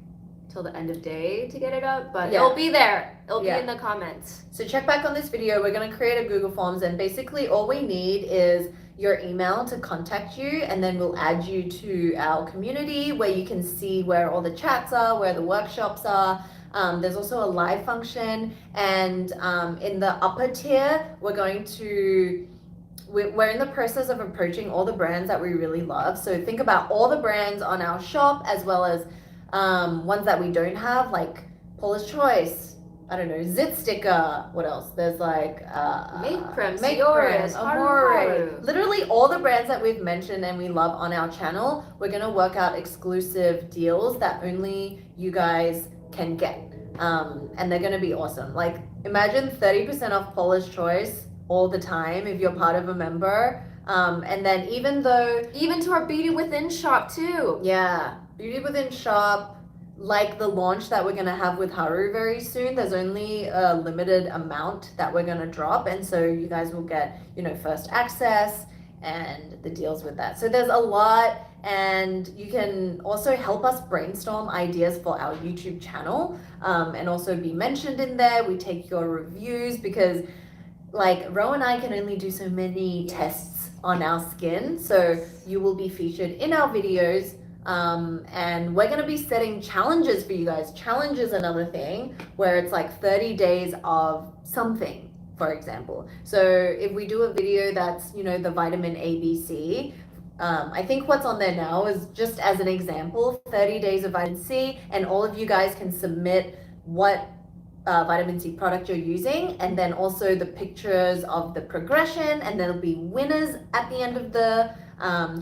till the end of day to get it up, but it'll be there. It'll be in the comments. So check back on this video. We're going to create a Google Forms, and basically all we need is your email to contact you, and then we'll add you to our community where you can see where all the chats are, where the workshops are. There's also a live function, and in the upper tier, we're in the process of approaching all the brands that we really love. So think about all the brands on our shop, as well as ones that we don't have, like Paula's Choice, I don't know, Zit Sticker, what else? There's like Make Yours, Amore. Literally all the brands that we've mentioned and we love on our channel, we're gonna work out exclusive deals that only you guys can get. And they're gonna be awesome. Like imagine 30% off Paula's Choice all the time if you're part of a member. And then even to our Beauty Within shop too. Yeah, Beauty Within shop, like the launch that we're gonna have with Haru very soon. There's only a limited amount that we're gonna drop, and so you guys will get, you know, first access and the deals with that. So there's a lot, and you can also help us brainstorm ideas for our YouTube channel, and also be mentioned in there. We take your reviews because like Ro and I can only do so many tests on our skin, so you will be featured in our videos. And we're going to be setting challenges for you guys. Challenge is another thing where it's like 30 days of something, for example. So if we do a video that's, you know, the vitamin ABC, I think what's on there now is just as an example, 30 days of vitamin C, and all of you guys can submit what vitamin C product you're using, and then also the pictures of the progression, and there'll be winners at the end of the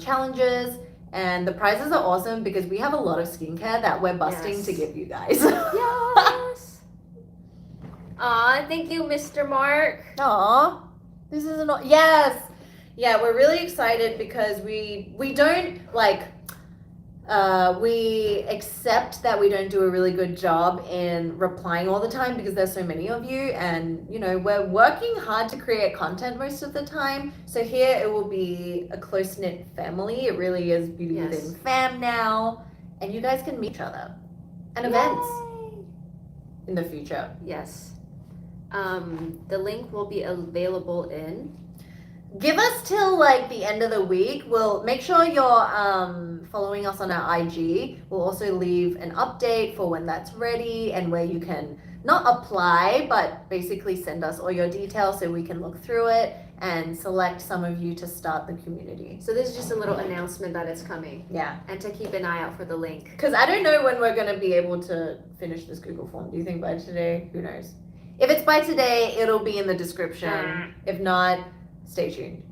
challenges. And the prizes are awesome because we have a lot of skincare that we're busting to give you guys. Yes. Aw, thank you, Mr. Mark. Aw, this is not. Yes. Yeah, we're really excited because we don't like. We accept that we don't do a really good job in replying all the time because there's so many of you, and you know we're working hard to create content most of the time. So here it will be a close-knit family. It really is Beauty Within fam now, and you guys can meet each other and events in the future. Yes. The link will be available in. Give us till like the end of the week. We'll make sure you're following us on our IG. We'll also leave an update for when that's ready and where you can not apply, but basically send us all your details so we can look through it and select some of you to start the community. So this is just a little announcement that it's coming. Yeah. And to keep an eye out for the link. Because I don't know when we're going to be able to finish this Google form. Do you think by today? Who knows? If it's by today, it'll be in the description. If not, stay tuned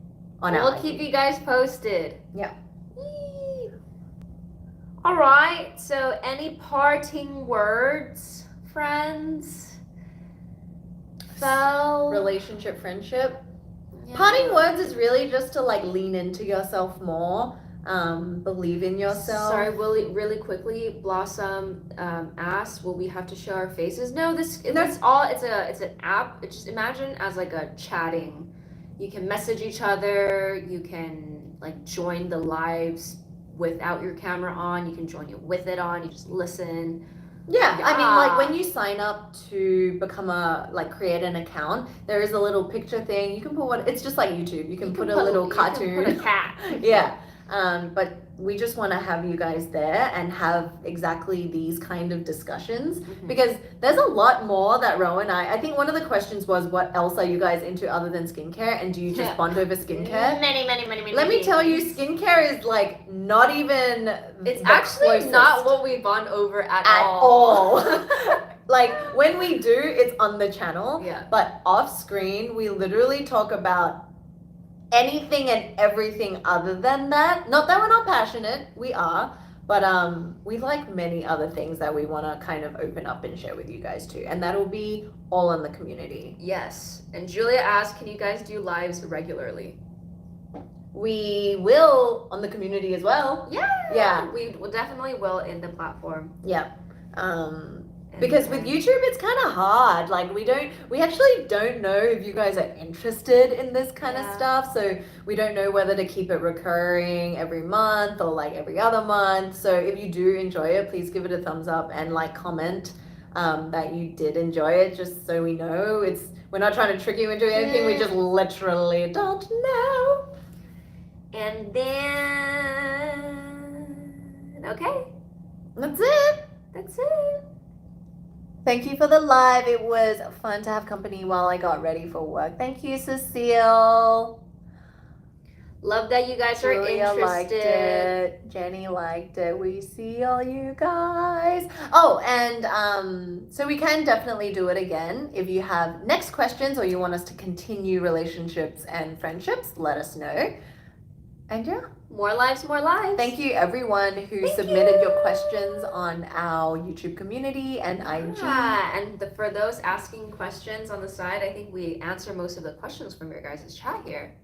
on our We'll keep you guys posted. Yeah. Yee. All right. So any parting words, friends? Fel? Relationship, friendship. Yeah. Parting words is really just to like lean into yourself more, believe in yourself. Sorry, really quickly, Blossom asked, will we have to show our faces? No, it's an app. Just imagine as like a chatting. You can message each other, you can like join the lives without your camera on, you can join it with it on, you just listen. Yeah, I mean, like when you sign up to become create an account, there is a little picture thing. You can put it's just like YouTube. You can put a little cartoon. You can put a cat. Yeah. But we just want to have you guys there and have exactly these kind of discussions because there's a lot more that Ro and I think one of the questions was, what else are you guys into other than skincare, and do you just bond over skincare? Many. Let me tell you, skincare is like not even it's the actually closest. Not what we bond over at all. Like when we do, it's on the channel. Yeah. But off screen, we literally talk about anything and everything other than that. Not that we're not passionate, we are, but we like many other things that we want to kind of open up and share with you guys too, and that'll be all in the community. Yes. And Julia asked, can you guys do lives regularly? We will on the community as well. Yeah, we definitely will in the platform. Yeah. Because with YouTube, it's kind of hard. Like we actually don't know if you guys are interested in this kind of stuff. So we don't know whether to keep it recurring every month or like every other month. So if you do enjoy it, please give it a thumbs up and like comment that you did enjoy it, just so we know. We're not trying to trick you into anything. We just literally don't know. And then, okay. That's it. That's it. Thank you for the live. It was fun to have company while I got ready for work. Thank you, Cecile. Love that you guys are interested. Liked it. Jenny liked it. We see all you guys. Oh, and so we can definitely do it again. If you have next questions or you want us to continue relationships and friendships, let us know. And yeah. More lives, more lives. Thank you everyone who submitted your questions on our YouTube community and IG. And for those asking questions on the side, I think we answer most of the questions from your guys' chat here.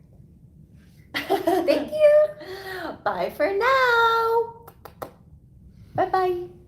Thank you. Bye for now. Bye-bye.